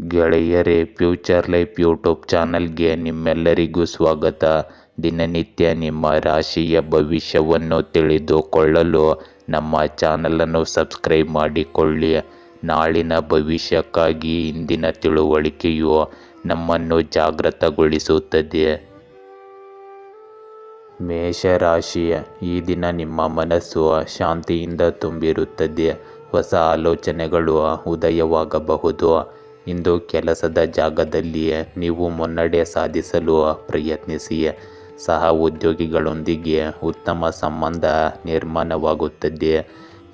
ಗೆಳೆಯರೇ, future life YouTube ಚಾನಲ್ಗೆ ನಿಮ್ಮೆಲ್ಲರಿಗೂ ಸ್ವಾಗತ. ದಿನನಿತ್ಯ ನಿಮ್ಮ ರಾಶಿಯ ಭವಿಷ್ಯವನ್ನು ತಿಳಿದುಕೊಳ್ಳಲು ನಮ್ಮ ಚಾನಲನ್ನು ಸಬ್ಸ್ಕ್ರೈಬ್ ಮಾಡಿಕೊಳ್ಳಿ. ನಾಳಿನ ಭವಿಷ್ಯಕ್ಕಾಗಿ ಇಂದಿನ ತಿಳುವಳಿಕೆಯು ನಮ್ಮನ್ನು ಜಾಗೃತಗೊಳಿಸುತ್ತದೆ. ಮೇಷರಾಶಿ, ಈ ದಿನ ನಿಮ್ಮ ಮನಸ್ಸು ಶಾಂತಿಯಿಂದ ತುಂಬಿರುತ್ತದೆ. ಹೊಸ ಆಲೋಚನೆಗಳು ಉದಯವಾಗಬಹುದು. ಇಂದು ಕೆಲಸದ ಜಾಗದಲ್ಲಿ ನೀವು ಮುನ್ನಡೆ ಸಾಧಿಸಲು ಪ್ರಯತ್ನಿಸಿ. ಸಹ ಉದ್ಯೋಗಿಗಳೊಂದಿಗೆ ಉತ್ತಮ ಸಂಬಂಧ ನಿರ್ಮಾಣವಾಗುತ್ತದೆ.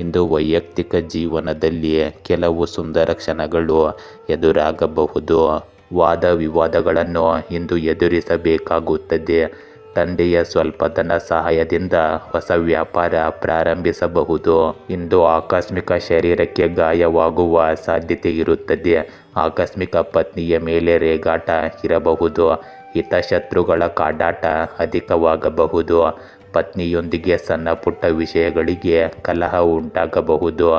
ಇಂದು ವೈಯಕ್ತಿಕ ಜೀವನದಲ್ಲಿ ಕೆಲವು ಸುಂದರ ಕ್ಷಣಗಳು ಎದುರಾಗಬಹುದು. ವಾದ ವಿವಾದಗಳನ್ನು ಇಂದು ಎದುರಿಸಬೇಕಾಗುತ್ತದೆ. ತಂದೆಯ ಸ್ವಲ್ಪ ಧನ ಸಹಾಯದಿಂದ ಹೊಸ ವ್ಯಾಪಾರ ಪ್ರಾರಂಭಿಸಬಹುದು. ಇಂದು ಆಕಸ್ಮಿಕ ಶರೀರಕ್ಕೆ ಗಾಯವಾಗುವ ಸಾಧ್ಯತೆ ಇರುತ್ತದೆ. ಆಕಸ್ಮಿಕ ಪತ್ನಿಯ ಮೇಲೆ ರೇಗಾಟ ಇರಬಹುದು. ಹಿತಶತ್ರುಗಳ ಕಾಡಾಟ ಅಧಿಕವಾಗಬಹುದು. ಪತ್ನಿಯೊಂದಿಗೆ ಸಣ್ಣ ಪುಟ್ಟ ವಿಷಯಗಳಿಗೆ ಕಲಹ ಉಂಟಾಗಬಹುದು.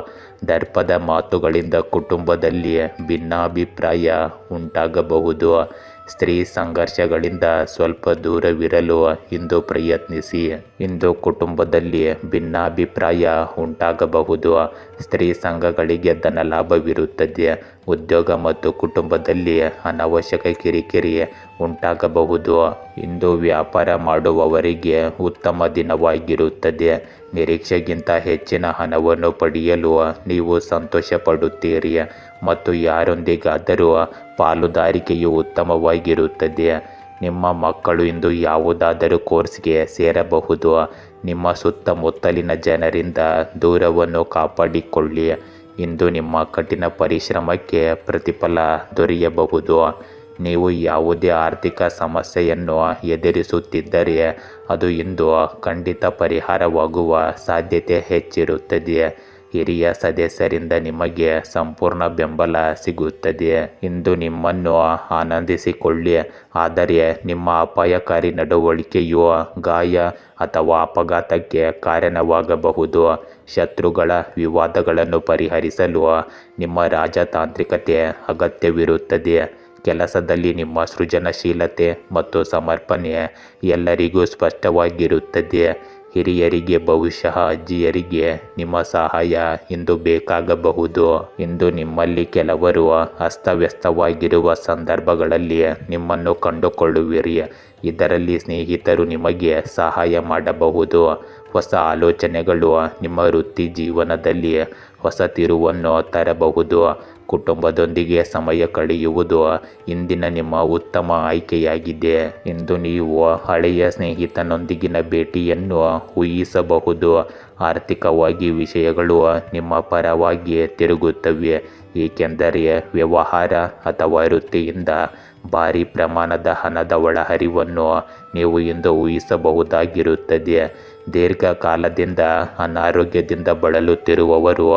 ದರ್ಪದ ಮಾತುಗಳಿಂದ ಕುಟುಂಬದಲ್ಲಿ ಭಿನ್ನಾಭಿಪ್ರಾಯ ಉಂಟಾಗಬಹುದು. ಸ್ತ್ರೀ ಸಂಘರ್ಷಗಳಿಂದ ಸ್ವಲ್ಪ ದೂರವಿರಲು ಇಂದು ಪ್ರಯತ್ನಿಸಿ. ಇಂದು ಕುಟುಂಬದಲ್ಲಿ ಭಿನ್ನಾಭಿಪ್ರಾಯ ಉಂಟಾಗಬಹುದು. ಸ್ತ್ರೀ ಸಂಘಗಳಿಗೆ ಧನಲಾಭವಿರುತ್ತದೆ. ಉದ್ಯೋಗ ಮತ್ತು ಕುಟುಂಬದಲ್ಲಿ ಅನಾವಶ್ಯಕ ಕಿರಿಕಿರಿ ಉಂಟಾಗಬಹುದು. ಇಂದು ವ್ಯಾಪಾರ ಮಾಡುವವರಿಗೆ ಉತ್ತಮ ದಿನವಾಗಿರುತ್ತದೆ. ನಿರೀಕ್ಷೆಗಿಂತ ಹೆಚ್ಚಿನ ಹಣವನ್ನು ಪಡೆಯಲು ನೀವು ಸಂತೋಷ ಪಡುತ್ತೀರಿ ಮತ್ತು ಯಾರೊಂದಿಗಾದರೂ ಪಾಲುದಾರಿಕೆಯು ಉತ್ತಮವಾಗಿರುತ್ತದೆ. ನಿಮ್ಮ ಮಕ್ಕಳು ಇಂದು ಯಾವುದಾದರೂ ಕೋರ್ಸ್ಗೆ ಸೇರಬಹುದು. ನಿಮ್ಮ ಸುತ್ತಮುತ್ತಲಿನ ಜನರಿಂದ ದೂರವನ್ನು ಕಾಪಾಡಿಕೊಳ್ಳಿ. ಇಂದು ನಿಮ್ಮ ಕಠಿಣ ಪರಿಶ್ರಮಕ್ಕೆ ಪ್ರತಿಫಲ ದೊರೆಯಬಹುದು. ನೀವು ಯಾವುದೇ ಆರ್ಥಿಕ ಸಮಸ್ಯೆಯನ್ನು ಎದುರಿಸುತ್ತಿದ್ದರೆ ಅದು ಇಂದು ಖಂಡಿತ ಪರಿಹಾರವಾಗುವ ಸಾಧ್ಯತೆ ಹೆಚ್ಚಿರುತ್ತದೆ. ಹಿರಿಯ ಸದಸ್ಯರಿಂದ ನಿಮಗೆ ಸಂಪೂರ್ಣ ಬೆಂಬಲ ಸಿಗುತ್ತದೆ. ಇಂದು ನಿಮ್ಮನ್ನು ಆನಂದಿಸಿಕೊಳ್ಳಿ, ಆದರೆ ನಿಮ್ಮ ಅಪಾಯಕಾರಿ ನಡವಳಿಕೆಯು ಗಾಯ ಅಥವಾ ಅಪಘಾತಕ್ಕೆ ಕಾರಣವಾಗಬಹುದು. ಶತ್ರುಗಳ ವಿವಾದಗಳನ್ನು ಪರಿಹರಿಸಲು ನಿಮ್ಮ ರಾಜತಾಂತ್ರಿಕತೆ ಅಗತ್ಯವಿರುತ್ತದೆ. ಕೆಲಸದಲ್ಲಿ ನಿಮ್ಮ ಸೃಜನಶೀಲತೆ ಮತ್ತು ಸಮರ್ಪಣೆ ಎಲ್ಲರಿಗೂ ಸ್ಪಷ್ಟವಾಗಿರುತ್ತದೆ. ಹಿರಿಯರಿಗೆ, ಬಹುಶಃ ಅಜ್ಜಿಯರಿಗೆ ನಿಮ್ಮ ಸಹಾಯ ಇಂದು ಬೇಕಾಗಬಹುದು. ಇಂದು ನಿಮ್ಮಲ್ಲಿ ಕೆಲವರು ಅಸ್ತವ್ಯಸ್ತವಾಗಿರುವ ಸಂದರ್ಭಗಳಲ್ಲಿ ನಿಮ್ಮನ್ನು ಕಂಡುಕೊಳ್ಳುವಿರಿ. ಇದರಲ್ಲಿ ಸ್ನೇಹಿತರು ನಿಮಗೆ ಸಹಾಯ ಮಾಡಬಹುದು. ಹೊಸ ಆಲೋಚನೆಗಳು ನಿಮ್ಮ ವೃತ್ತಿ ಜೀವನದಲ್ಲಿ ಹೊಸ ತಿರುವನ್ನು ತರಬಹುದು. ಕುಟುಂಬದೊಂದಿಗೆ ಸಮಯ ಕಳೆಯುವುದು ಇಂದಿನ ನಿಮ್ಮ ಉತ್ತಮ ಆಯ್ಕೆಯಾಗಿದೆ. ಇಂದು ನೀವು ಹಳೆಯ ಸ್ನೇಹಿತನೊಂದಿಗಿನ ಭೇಟಿಯನ್ನು ಊಹಿಸಬಹುದು. ಆರ್ಥಿಕವಾಗಿ ವಿಷಯಗಳು ನಿಮ್ಮ ಪರವಾಗಿ ತಿರುಗುತ್ತವೆ, ಏಕೆಂದರೆ ವ್ಯವಹಾರ ಅಥವಾ ವೃತ್ತಿಯಿಂದ ಭಾರಿ ಪ್ರಮಾಣದ ಹಣದ ಒಳಹರಿವನ್ನು ನೀವು ಇಂದು ಊಹಿಸಬಹುದಾಗಿರುತ್ತದೆ. ದೀರ್ಘಕಾಲದಿಂದ ಅನಾರೋಗ್ಯದಿಂದ ಬಳಲುತ್ತಿರುವವರು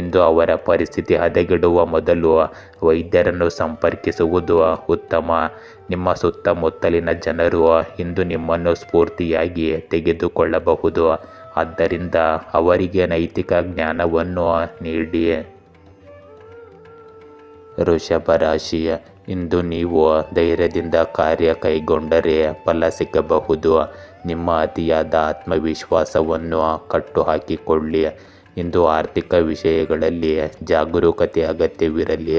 ಇಂದು ಅವರ ಪರಿಸ್ಥಿತಿ ಹದಗೆಡುವ ಮೊದಲು ವೈದ್ಯರನ್ನು ಸಂಪರ್ಕಿಸುವುದು ಉತ್ತಮ. ನಿಮ್ಮ ಸುತ್ತಮುತ್ತಲಿನ ಜನರು ಇಂದು ನಿಮ್ಮನ್ನು ಸ್ಫೂರ್ತಿಯಾಗಿ ತೆಗೆದುಕೊಳ್ಳಬಹುದು, ಆದ್ದರಿಂದ ಅವರಿಗೆ ನೈತಿಕ ಜ್ಞಾನವನ್ನು ನೀಡಿ. ವೃಷಭ ರಾಶಿ, ಇಂದು ನೀವು ಧೈರ್ಯದಿಂದ ಕಾರ್ಯ ಕೈಗೊಂಡರೆ ಫಲ ಸಿಗಬಹುದು. ನಿಮ್ಮ ಅತಿಯಾದ ಆತ್ಮವಿಶ್ವಾಸವನ್ನು ಕಟ್ಟುಹಾಕಿಕೊಳ್ಳಿ. ಇಂದು ಆರ್ಥಿಕ ವಿಷಯಗಳಲ್ಲಿ ಜಾಗರೂಕತೆ ಅಗತ್ಯವಿರಲಿ.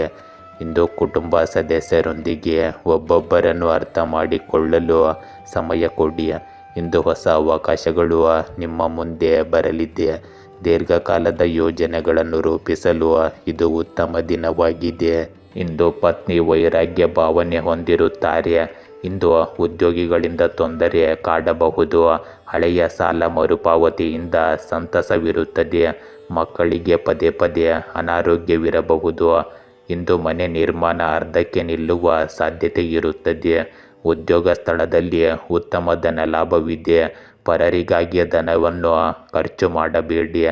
ಇಂದು ಕುಟುಂಬ ಸದಸ್ಯರೊಂದಿಗೆ ಒಬ್ಬೊಬ್ಬರನ್ನು ಅರ್ಥ ಮಾಡಿಕೊಳ್ಳಲು ಸಮಯ ಕೊಡಿ. ಇಂದು ಹೊಸ ಅವಕಾಶಗಳು ನಿಮ್ಮ ಮುಂದೆ ಬರಲಿದೆ. ದೀರ್ಘಕಾಲದ ಯೋಜನೆಗಳನ್ನು ರೂಪಿಸಲು ಇದು ಉತ್ತಮ ದಿನವಾಗಿದೆ. ಇಂದು ಪತ್ನಿ ವೈರಾಗ್ಯ ಭಾವನೆ ಹೊಂದಿರುತ್ತಾರೆ. ಇಂದು ಉದ್ಯೋಗಿಗಳಿಂದ ತೊಂದರೆ ಕಾಡಬಹುದು. ಹಳೆಯ ಸಾಲ ಮರುಪಾವತಿಯಿಂದ ಸಂತಸವಿರುತ್ತದೆ. ಮಕ್ಕಳಿಗೆ ಪದೇ ಪದೇ ಅನಾರೋಗ್ಯವಿರಬಹುದು. ಇಂದು ಮನೆ ನಿರ್ಮಾಣ ಅರ್ಧಕ್ಕೆ ನಿಲ್ಲುವ ಸಾಧ್ಯತೆ ಇರುತ್ತದೆ. ಉದ್ಯೋಗ ಸ್ಥಳದಲ್ಲಿ ಉತ್ತಮ ಧನಲಾಭವಿದೆ. ಪರರಿಗಾಗಿ ಧನವನ್ನು ಖರ್ಚು ಮಾಡಬೇಡಿ.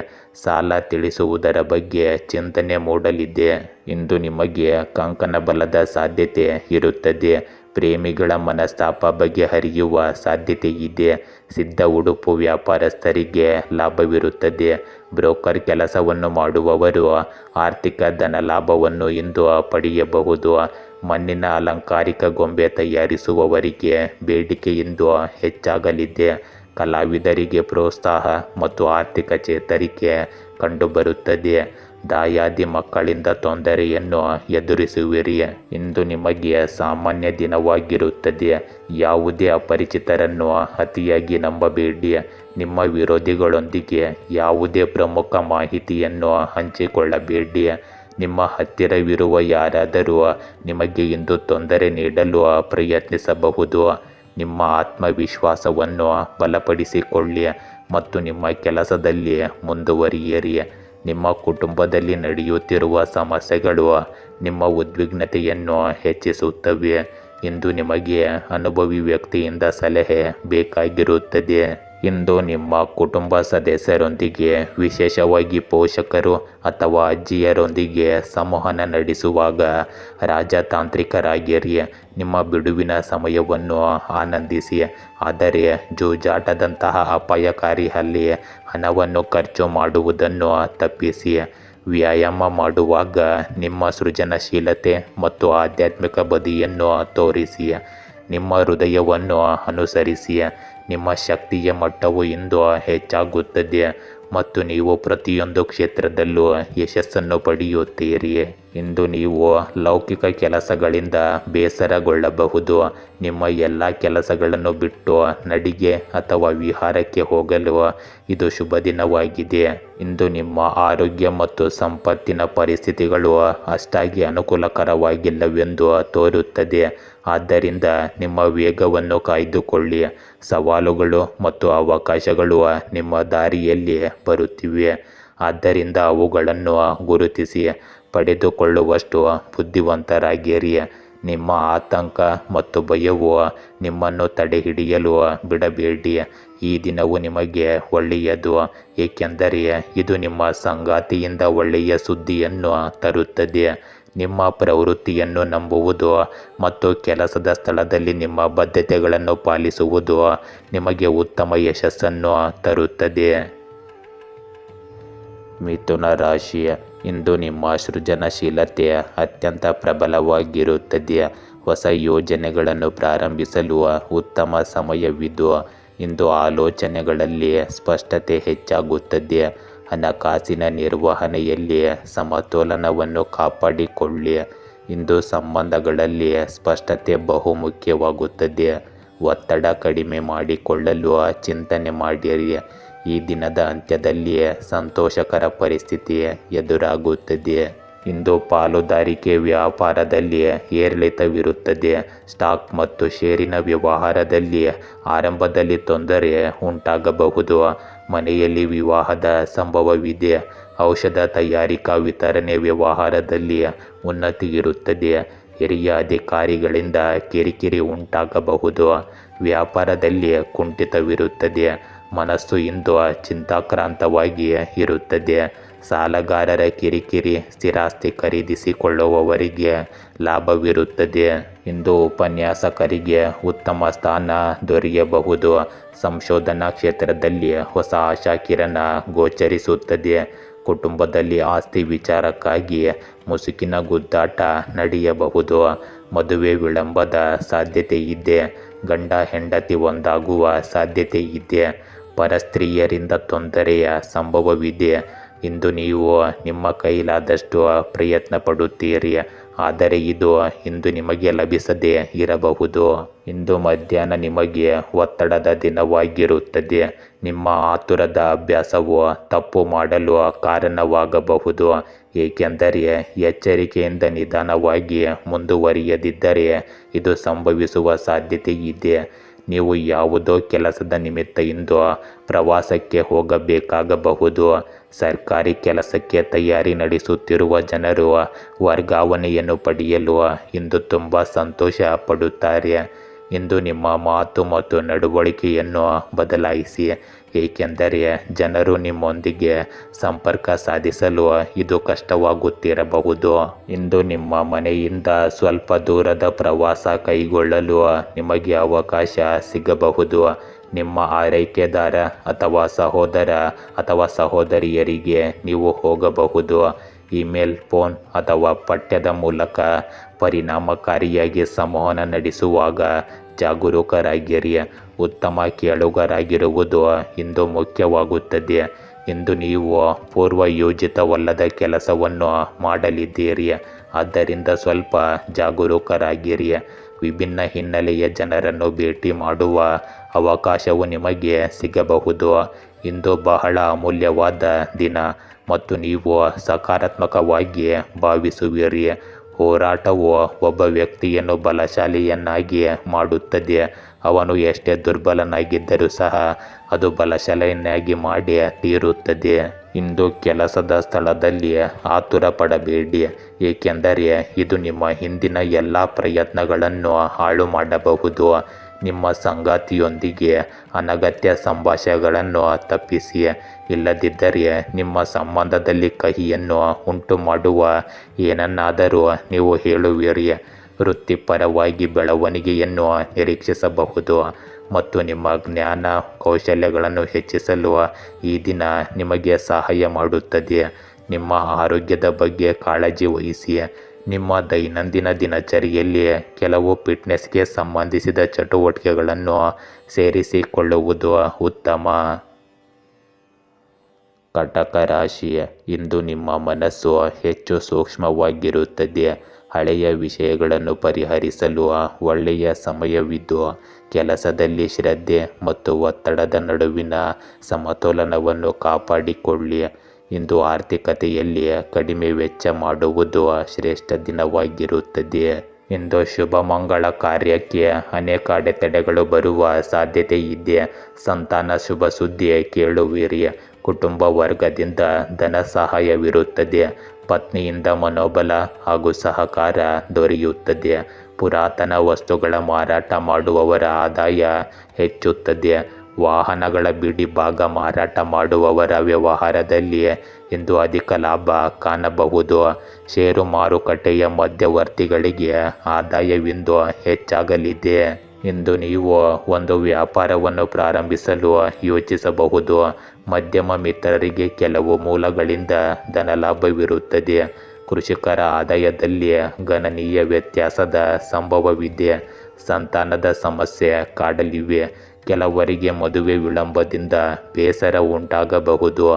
ಸಾಲ ತಿಳಿಸುವುದರ ಬಗ್ಗೆ ಚಿಂತನೆ ಮೂಡಲಿದೆ. ಇಂದು ನಿಮಗೆ ಕಂಕಣ ಬಲದ ಸಾಧ್ಯತೆ ಇರುತ್ತದೆ. ಪ್ರೇಮಿಗಳ ಮನಸ್ತಾಪ ಬಗೆಹರಿಯುವ ಸಾಧ್ಯತೆ ಇದೆ. ಸಿದ್ಧ ಉಡುಪು ವ್ಯಾಪಾರಸ್ಥರಿಗೆ ಲಾಭವಿರುತ್ತದೆ. ಬ್ರೋಕರ್ ಕೆಲಸವನ್ನು ಮಾಡುವವರು ಆರ್ಥಿಕ ಧನ ಲಾಭವನ್ನು ಇಂದು ಪಡೆಯಬಹುದು. ಮಣ್ಣಿನ ಅಲಂಕಾರಿಕ ಗೊಂಬೆ ತಯಾರಿಸುವವರಿಗೆ ಬೇಡಿಕೆ ಇಂದು ಹೆಚ್ಚಾಗಲಿದೆ. ಕಲಾವಿದರಿಗೆ ಪ್ರೋತ್ಸಾಹ ಮತ್ತು ಆರ್ಥಿಕ ಚೇತರಿಕೆ ಕಂಡುಬರುತ್ತದೆ. ದಾಯಾದಿ ಮಕ್ಕಳಿಂದ ತೊಂದರೆಯನ್ನು ಎದುರಿಸುವಿರಿ. ಇಂದು ನಿಮಗೆ ಸಾಮಾನ್ಯ ದಿನವಾಗಿರುತ್ತದೆ. ಯಾವುದೇ ಅಪರಿಚಿತರನ್ನು ಅತಿಯಾಗಿ ನಂಬಬೇಡಿ. ನಿಮ್ಮ ವಿರೋಧಿಗಳೊಂದಿಗೆ ಯಾವುದೇ ಪ್ರಮುಖ ಮಾಹಿತಿಯನ್ನು ಹಂಚಿಕೊಳ್ಳಬೇಡಿ. ನಿಮ್ಮ ಹತ್ತಿರವಿರುವ ಯಾರಾದರೂ ನಿಮಗೆ ಇಂದು ತೊಂದರೆ ನೀಡಲು ಪ್ರಯತ್ನಿಸಬಹುದು. ನಿಮ್ಮ ಆತ್ಮವಿಶ್ವಾಸವನ್ನು ಬಲಪಡಿಸಿಕೊಳ್ಳಿ ಮತ್ತು ನಿಮ್ಮ ಕೆಲಸದಲ್ಲಿ ಮುಂದುವರಿಯಿರಿ. ನಿಮ್ಮ ಕುಟುಂಬದಲ್ಲಿ ನಡೆಯುತ್ತಿರುವ ಸಮಸ್ಯೆಗಳು ನಿಮ್ಮ ಉದ್ವಿಗ್ನತೆಯನ್ನು ಹೆಚ್ಚಿಸುತ್ತವೆ. ಇಂದು ನಿಮಗೆ ಅನುಭವಿ ವ್ಯಕ್ತಿಯಿಂದ ಸಲಹೆ ಬೇಕಾಗಿರುತ್ತದೆ. ಇಂದು ನಿಮ್ಮ ಕುಟುಂಬ ಸದಸ್ಯರೊಂದಿಗೆ, ವಿಶೇಷವಾಗಿ ಪೋಷಕರು ಅಥವಾ ಅಜ್ಜಿಯರೊಂದಿಗೆ ಸಂವಹನ ನಡೆಸುವಾಗ ರಾಜತಾಂತ್ರಿಕರಾಗಿರಿ. ನಿಮ್ಮ ಬಿಡುವಿನ ಸಮಯವನ್ನು ಆನಂದಿಸಿ, ಆದರೆ ಜೂಜಾಟದಂತಹ ಅಪಾಯಕಾರಿ ಹಣವನ್ನು ಖರ್ಚು ಮಾಡುವುದನ್ನು ತಪ್ಪಿಸಿ. ವ್ಯಾಯಾಮ ಮಾಡುವಾಗ ನಿಮ್ಮ ಸೃಜನಶೀಲತೆ ಮತ್ತು ಆಧ್ಯಾತ್ಮಿಕ ಬದಿಯನ್ನು ತೋರಿಸಿ. ನಿಮ್ಮ ಹೃದಯವನ್ನು ಅನುಸರಿಸಿ. ನಿಮ್ಮ ಶಕ್ತಿಯ ಮಟ್ಟವು ಇಂದು ಹೆಚ್ಚಾಗುತ್ತದೆ ಮತ್ತು ನೀವು ಪ್ರತಿಯೊಂದು ಕ್ಷೇತ್ರದಲ್ಲೂ ಯಶಸ್ಸನ್ನು ಪಡೆಯುತ್ತೀರಿ. ಇಂದು ನೀವು ಲೌಕಿಕ ಕೆಲಸಗಳಿಂದ ಬೇಸರಗೊಳ್ಳಬಹುದು. ನಿಮ್ಮ ಎಲ್ಲ ಕೆಲಸಗಳನ್ನು ಬಿಟ್ಟು ನಡಿಗೆ ಅಥವಾ ವಿಹಾರಕ್ಕೆ ಹೋಗಲು ಇದು ಶುಭ ದಿನವಾಗಿದೆ. ಇಂದು ನಿಮ್ಮ ಆರೋಗ್ಯ ಮತ್ತು ಸಂಪತ್ತಿನ ಪರಿಸ್ಥಿತಿಗಳು ಅಷ್ಟಾಗಿ ಅನುಕೂಲಕರವಾಗಿಲ್ಲವೆಂದು ತೋರುತ್ತದೆ. ಆದ್ದರಿಂದ ನಿಮ್ಮ ವೇಗವನ್ನು ಕಾಯ್ದುಕೊಳ್ಳಿ. ಸವಾಲುಗಳು ಮತ್ತು ಅವಕಾಶಗಳು ನಿಮ್ಮ ದಾರಿಯಲ್ಲಿ ಬರುತ್ತಿವೆ. ಆದ್ದರಿಂದ ಅವುಗಳನ್ನು ಗುರುತಿಸಿ ಪಡೆದುಕೊಳ್ಳುವಷ್ಟು ಬುದ್ಧಿವಂತರಾಗಿರಿ. ನಿಮ್ಮ ಆತಂಕ ಮತ್ತು ಭಯವು ನಿಮ್ಮನ್ನು ತಡೆಹಿಡಿಯಲು ಬಿಡಬೇಡಿ. ಈ ದಿನವು ನಿಮಗೆ ಒಳ್ಳೆಯದು, ಏಕೆಂದರೆ ಇದು ನಿಮ್ಮ ಸಂಗಾತಿಯಿಂದ ಒಳ್ಳೆಯ ಸುದ್ದಿಯನ್ನು ತರುತ್ತದೆ. ನಿಮ್ಮ ಪ್ರವೃತ್ತಿಯನ್ನು ನಂಬುವುದು ಮತ್ತು ಕೆಲಸದ ಸ್ಥಳದಲ್ಲಿ ನಿಮ್ಮ ಬದ್ಧತೆಗಳನ್ನು ಪಾಲಿಸುವುದು ನಿಮಗೆ ಉತ್ತಮ ಯಶಸ್ಸನ್ನು ತರುತ್ತದೆ. ಮಿಥುನ ರಾಶಿ, ಇಂದು ನಿಮ್ಮ ಸೃಜನಶೀಲತೆ ಅತ್ಯಂತ ಪ್ರಬಲವಾಗಿರುತ್ತದೆ. ಹೊಸ ಯೋಜನೆಗಳನ್ನು ಪ್ರಾರಂಭಿಸಲು ಉತ್ತಮ ಸಮಯವಿದು. ಇಂದು ಆಲೋಚನೆಗಳಲ್ಲಿ ಸ್ಪಷ್ಟತೆ ಹೆಚ್ಚಾಗುತ್ತದೆ. ಹಣಕಾಸಿನ ನಿರ್ವಹಣೆಯಲ್ಲಿ ಸಮತೋಲನವನ್ನು ಕಾಪಾಡಿಕೊಳ್ಳಿ. ಇಂದು ಸಂಬಂಧಗಳಲ್ಲಿ ಸ್ಪಷ್ಟತೆ ಬಹುಮುಖ್ಯವಾಗುತ್ತದೆ. ಒತ್ತಡ ಕಡಿಮೆ ಮಾಡಿಕೊಳ್ಳಲು ಚಿಂತನೆ ಮಾಡಿರಿ. ಈ ದಿನದ ಅಂತ್ಯದಲ್ಲಿ ಸಂತೋಷಕರ ಪರಿಸ್ಥಿತಿ ಎದುರಾಗುತ್ತದೆ. ಇಂದು ಪಾಲುದಾರಿಕೆ ವ್ಯಾಪಾರದಲ್ಲಿ ಏರಿಳಿತವಿರುತ್ತದೆ. ಸ್ಟಾಕ್ ಮತ್ತು ಷೇರಿನ ವ್ಯವಹಾರದಲ್ಲಿ ಆರಂಭದಲ್ಲಿ ತೊಂದರೆ ಉಂಟಾಗಬಹುದು. ಮನೆಯಲ್ಲಿ ವಿವಾಹದ ಸಂಭವವಿದೆ. ಔಷಧ ತಯಾರಿಕಾ ವಿತರಣೆ ವ್ಯವಹಾರದಲ್ಲಿ ಉನ್ನತಿ ಇರುತ್ತದೆ. ಹಿರಿಯ ಅಧಿಕಾರಿಗಳಿಂದ ಕಿರಿಕಿರಿ ಉಂಟಾಗಬಹುದು. ವ್ಯಾಪಾರದಲ್ಲಿ ಕುಂಠಿತವಿರುತ್ತದೆ. ಮನಸ್ಸು ಇಂದು ಚಿಂತಾಕ್ರಾಂತವಾಗಿ ಇರುತ್ತದೆ. ಸಾಲಗಾರರ ಕಿರಿಕಿರಿ, ಸ್ಥಿರಾಸ್ತಿ ಖರೀದಿಸಿಕೊಳ್ಳುವವರಿಗೆ ಲಾಭವಿರುತ್ತದೆ. ಇಂದು ಉಪನ್ಯಾಸಕರಿಗೆ ಉತ್ತಮ ಸ್ಥಾನ ದೊರೆಯಬಹುದು. ಸಂಶೋಧನಾ ಕ್ಷೇತ್ರದಲ್ಲಿ ಹೊಸ ಆಶಾಕಿರಣ ಗೋಚರಿಸುತ್ತದೆ. ಕುಟುಂಬದಲ್ಲಿ ಆಸ್ತಿ ವಿಚಾರಕ್ಕಾಗಿ ಮುಸುಕಿನ ಗುದ್ದಾಟ ನಡೆಯಬಹುದು. ಮದುವೆ ವಿಳಂಬದ ಸಾಧ್ಯತೆ ಇದೆ. ಗಂಡ ಹೆಂಡತಿ ಒಂದಾಗುವ ಸಾಧ್ಯತೆ ಇದೆ. ಪರಸ್ತ್ರೀಯರಿಂದ ತೊಂದರೆಯ ಸಂಭವವಿದೆ. ಇಂದು ನೀವು ನಿಮ್ಮ ಕೈಲಾದಷ್ಟು ಪ್ರಯತ್ನ ಪಡುತ್ತೀರಿ, ಆದರೆ ಇದು ಇಂದು ನಿಮಗೆ ಲಭಿಸದೇ ಇರಬಹುದು. ಇಂದು ಮಧ್ಯಾಹ್ನ ನಿಮಗೆ ಒತ್ತಡದ ದಿನವಾಗಿರುತ್ತದೆ. ನಿಮ್ಮ ಆತುರದ ಅಭ್ಯಾಸವು ತಪ್ಪು ಮಾಡಲು ಕಾರಣವಾಗಬಹುದು, ಏಕೆಂದರೆ ಎಚ್ಚರಿಕೆಯಿಂದ ನಿಧಾನವಾಗಿ ಮುಂದುವರಿಯದಿದ್ದರೆ ಇದು ಸಂಭವಿಸುವ ಸಾಧ್ಯತೆ ಇದೆ. ನೀವು ಯಾವುದೋ ಕೆಲಸದ ನಿಮಿತ್ತ ಇಂದು ಪ್ರವಾಸಕ್ಕೆ ಹೋಗಬೇಕಾಗಬಹುದು. ಸರ್ಕಾರಿ ಕೆಲಸಕ್ಕೆ ತಯಾರಿ ನಡೆಸುತ್ತಿರುವ ಜನರು ವರ್ಗಾವಣೆಯನ್ನು ಪಡೆಯಲು ಇಂದು ತುಂಬ ಸಂತೋಷ ಪಡುತ್ತಾರೆ. ಇಂದು ನಿಮ್ಮ ಮಾತು ಮತ್ತು ನಡವಳಿಕೆಯನ್ನು ಬದಲಾಯಿಸಿ, ಏಕೆಂದರೆ ಜನರು ನಿಮ್ಮೊಂದಿಗೆ ಸಂಪರ್ಕ ಸಾಧಿಸಲು ಇದು ಕಷ್ಟವಾಗುತ್ತಿರಬಹುದು. ಇಂದು ನಿಮ್ಮ ಮನೆಯಿಂದ ಸ್ವಲ್ಪ ದೂರದ ಪ್ರವಾಸ ಕೈಗೊಳ್ಳಲು ನಿಮಗೆ ಅವಕಾಶ ಸಿಗಬಹುದು. ನಿಮ್ಮ ಆರೈಕೆದಾರ ಅಥವಾ ಸಹೋದರ ಅಥವಾ ಸಹೋದರಿಯರಿಗೆ ನೀವು ಹೋಗಬಹುದು. ಇಮೇಲ್, ಫೋನ್ ಅಥವಾ ಪಠ್ಯದ ಮೂಲಕ ಪರಿಣಾಮಕಾರಿಯಾಗಿ ಸಂವಹನ ನಡೆಸುವಾಗ ಜಾಗರೂಕರಾಗಿರಿ. ಉತ್ತಮ ಕೇಳುಗರಾಗಿರುವುದು ಇಂದು ಮುಖ್ಯವಾಗುತ್ತದೆ. ಇಂದು ನೀವು ಪೂರ್ವಯೋಜಿತವಲ್ಲದ ಕೆಲಸವನ್ನು ಮಾಡಲಿದ್ದೀರಿ, ಆದ್ದರಿಂದ ಸ್ವಲ್ಪ ಜಾಗರೂಕರಾಗಿರಿ. ವಿಭಿನ್ನ ಹಿನ್ನೆಲೆಯ ಜನರನ್ನು ಭೇಟಿ ಮಾಡುವ ಅವಕಾಶವು ನಿಮಗೆ ಸಿಗಬಹುದು. ಇಂದು ಬಹಳ ಅಮೂಲ್ಯವಾದ ದಿನ ಮತ್ತು ನೀವು ಸಕಾರಾತ್ಮಕವಾಗಿ ಭಾವಿಸುವಿರಿ. ಹೋರಾಟವು ಒಬ್ಬ ವ್ಯಕ್ತಿಯನ್ನು ಬಲಶಾಲಿಯನ್ನಾಗಿ ಮಾಡುತ್ತದೆ. ಅವನು ಎಷ್ಟೇ ದುರ್ಬಲನಾಗಿದ್ದರೂ ಸಹ ಅದು ಬಲಶಾಲಿಯನ್ನಾಗಿ ಮಾಡಿ ತೀರುತ್ತದೆ. ಇಂದು ಕೆಲಸದ ಸ್ಥಳದಲ್ಲಿ ಆತುರ ಪಡಬೇಡಿ, ಏಕೆಂದರೆ ಇದು ನಿಮ್ಮ ಹಿಂದಿನ ಎಲ್ಲ ಪ್ರಯತ್ನಗಳನ್ನು ಹಾಳು ಮಾಡಬಹುದು. ನಿಮ್ಮ ಸಂಗಾತಿಯೊಂದಿಗೆ ಅನಗತ್ಯ ಸಂಭಾಷಣೆಗಳನ್ನು ತಪ್ಪಿಸಿ, ಇಲ್ಲದಿದ್ದರೆ ನಿಮ್ಮ ಸಂಬಂಧದಲ್ಲಿ ಕಹಿಯನ್ನು ಉಂಟು ಮಾಡುವ ಏನನ್ನಾದರೂ ನೀವು ಹೇಳುವಿರಿ. ವೃತ್ತಿಪರವಾಗಿ ಬೆಳವಣಿಗೆಯನ್ನು ನಿರೀಕ್ಷಿಸಬಹುದು ಮತ್ತು ನಿಮ್ಮ ಜ್ಞಾನ ಕೌಶಲ್ಯಗಳನ್ನು ಹೆಚ್ಚಿಸಲು ಈ ದಿನ ನಿಮಗೆ ಸಹಾಯ ಮಾಡುತ್ತದೆ. ನಿಮ್ಮ ಆರೋಗ್ಯದ ಬಗ್ಗೆ ಕಾಳಜಿ ವಹಿಸಿ. ನಿಮ್ಮ ದೈನಂದಿನ ದಿನಚರಿಯಲ್ಲಿ ಕೆಲವು ಫಿಟ್ನೆಸ್ಗೆ ಸಂಬಂಧಿಸಿದ ಚಟುವಟಿಕೆಗಳನ್ನು ಸೇರಿಸಿಕೊಳ್ಳುವುದು ಉತ್ತಮ. ಕಟಕ ರಾಶಿ, ಇಂದು ನಿಮ್ಮ ಮನಸ್ಸು ಹೆಚ್ಚು ಸೂಕ್ಷ್ಮವಾಗಿರುತ್ತದೆ. ಹಳೆಯ ವಿಷಯಗಳನ್ನು ಪರಿಹರಿಸಲು ಒಳ್ಳೆಯ ಸಮಯವಿದ್ದು, ಕೆಲಸದಲ್ಲಿ ಶ್ರದ್ಧೆ ಮತ್ತು ಒತ್ತಡದ ನಡುವಿನ ಸಮತೋಲನವನ್ನು ಕಾಪಾಡಿಕೊಳ್ಳಿ. ಇಂದು ಆರ್ಥಿಕತೆಯಲ್ಲಿ ಕಡಿಮೆ ವೆಚ್ಚ ಮಾಡುವುದು ಶ್ರೇಷ್ಠ ದಿನವಾಗಿರುತ್ತದೆ. ಇಂದು ಶುಭ ಮಂಗಳ ಕಾರ್ಯಕ್ಕೆ ಅನೇಕ ಅಡೆತಡೆಗಳು ಬರುವ ಸಾಧ್ಯತೆ ಇದೆ. ಸಂತಾನ ಶುಭ ಸುದ್ದಿ ಕೇಳುವಿರಿ. ಕುಟುಂಬ ವರ್ಗದಿಂದ ಧನ ಸಹಾಯವಿರುತ್ತದೆ. ಪತ್ನಿಯಿಂದ ಮನೋಬಲ ಹಾಗೂ ಸಹಕಾರ ದೊರೆಯುತ್ತದೆ. ಪುರಾತನ ವಸ್ತುಗಳ ಮಾರಾಟ ಮಾಡುವವರ ಆದಾಯ ಹೆಚ್ಚುತ್ತದೆ. ವಾಹನಗಳ ಬಿಡಿ ಭಾಗ ಮಾರಾಟ ಮಾಡುವವರ ವ್ಯವಹಾರದಲ್ಲಿ ಇಂದು ಅಧಿಕ ಲಾಭ ಕಾಣಬಹುದು. ಷೇರು ಮಾರುಕಟ್ಟೆಯ ಮಧ್ಯವರ್ತಿಗಳಿಗೆ ಆದಾಯವಿಂದು ಹೆಚ್ಚಾಗಲಿದೆ. ಇಂದು ನೀವು ಒಂದು ವ್ಯಾಪಾರವನ್ನು ಪ್ರಾರಂಭಿಸಲು ಯೋಚಿಸಬಹುದು. ಮಧ್ಯಮ ಮಿತ್ರರಿಗೆ ಕೆಲವು ಮೂಲಗಳಿಂದ ಧನಲಾಭವಿರುತ್ತದೆ. ಕೃಷಿಕರ ಆದಾಯದಲ್ಲಿ ಗಣನೀಯ ವ್ಯತ್ಯಾಸದ ಸಂಭವವಿದೆ. ಸಂತಾನದ ಸಮಸ್ಯೆ ಕಾಡಲಿವೆ. ಕೆಲವರಿಗೆ ಮದುವೆ ವಿಳಂಬದಿಂದ ಬೇಸರ ಉಂಟಾಗಬಹುದು.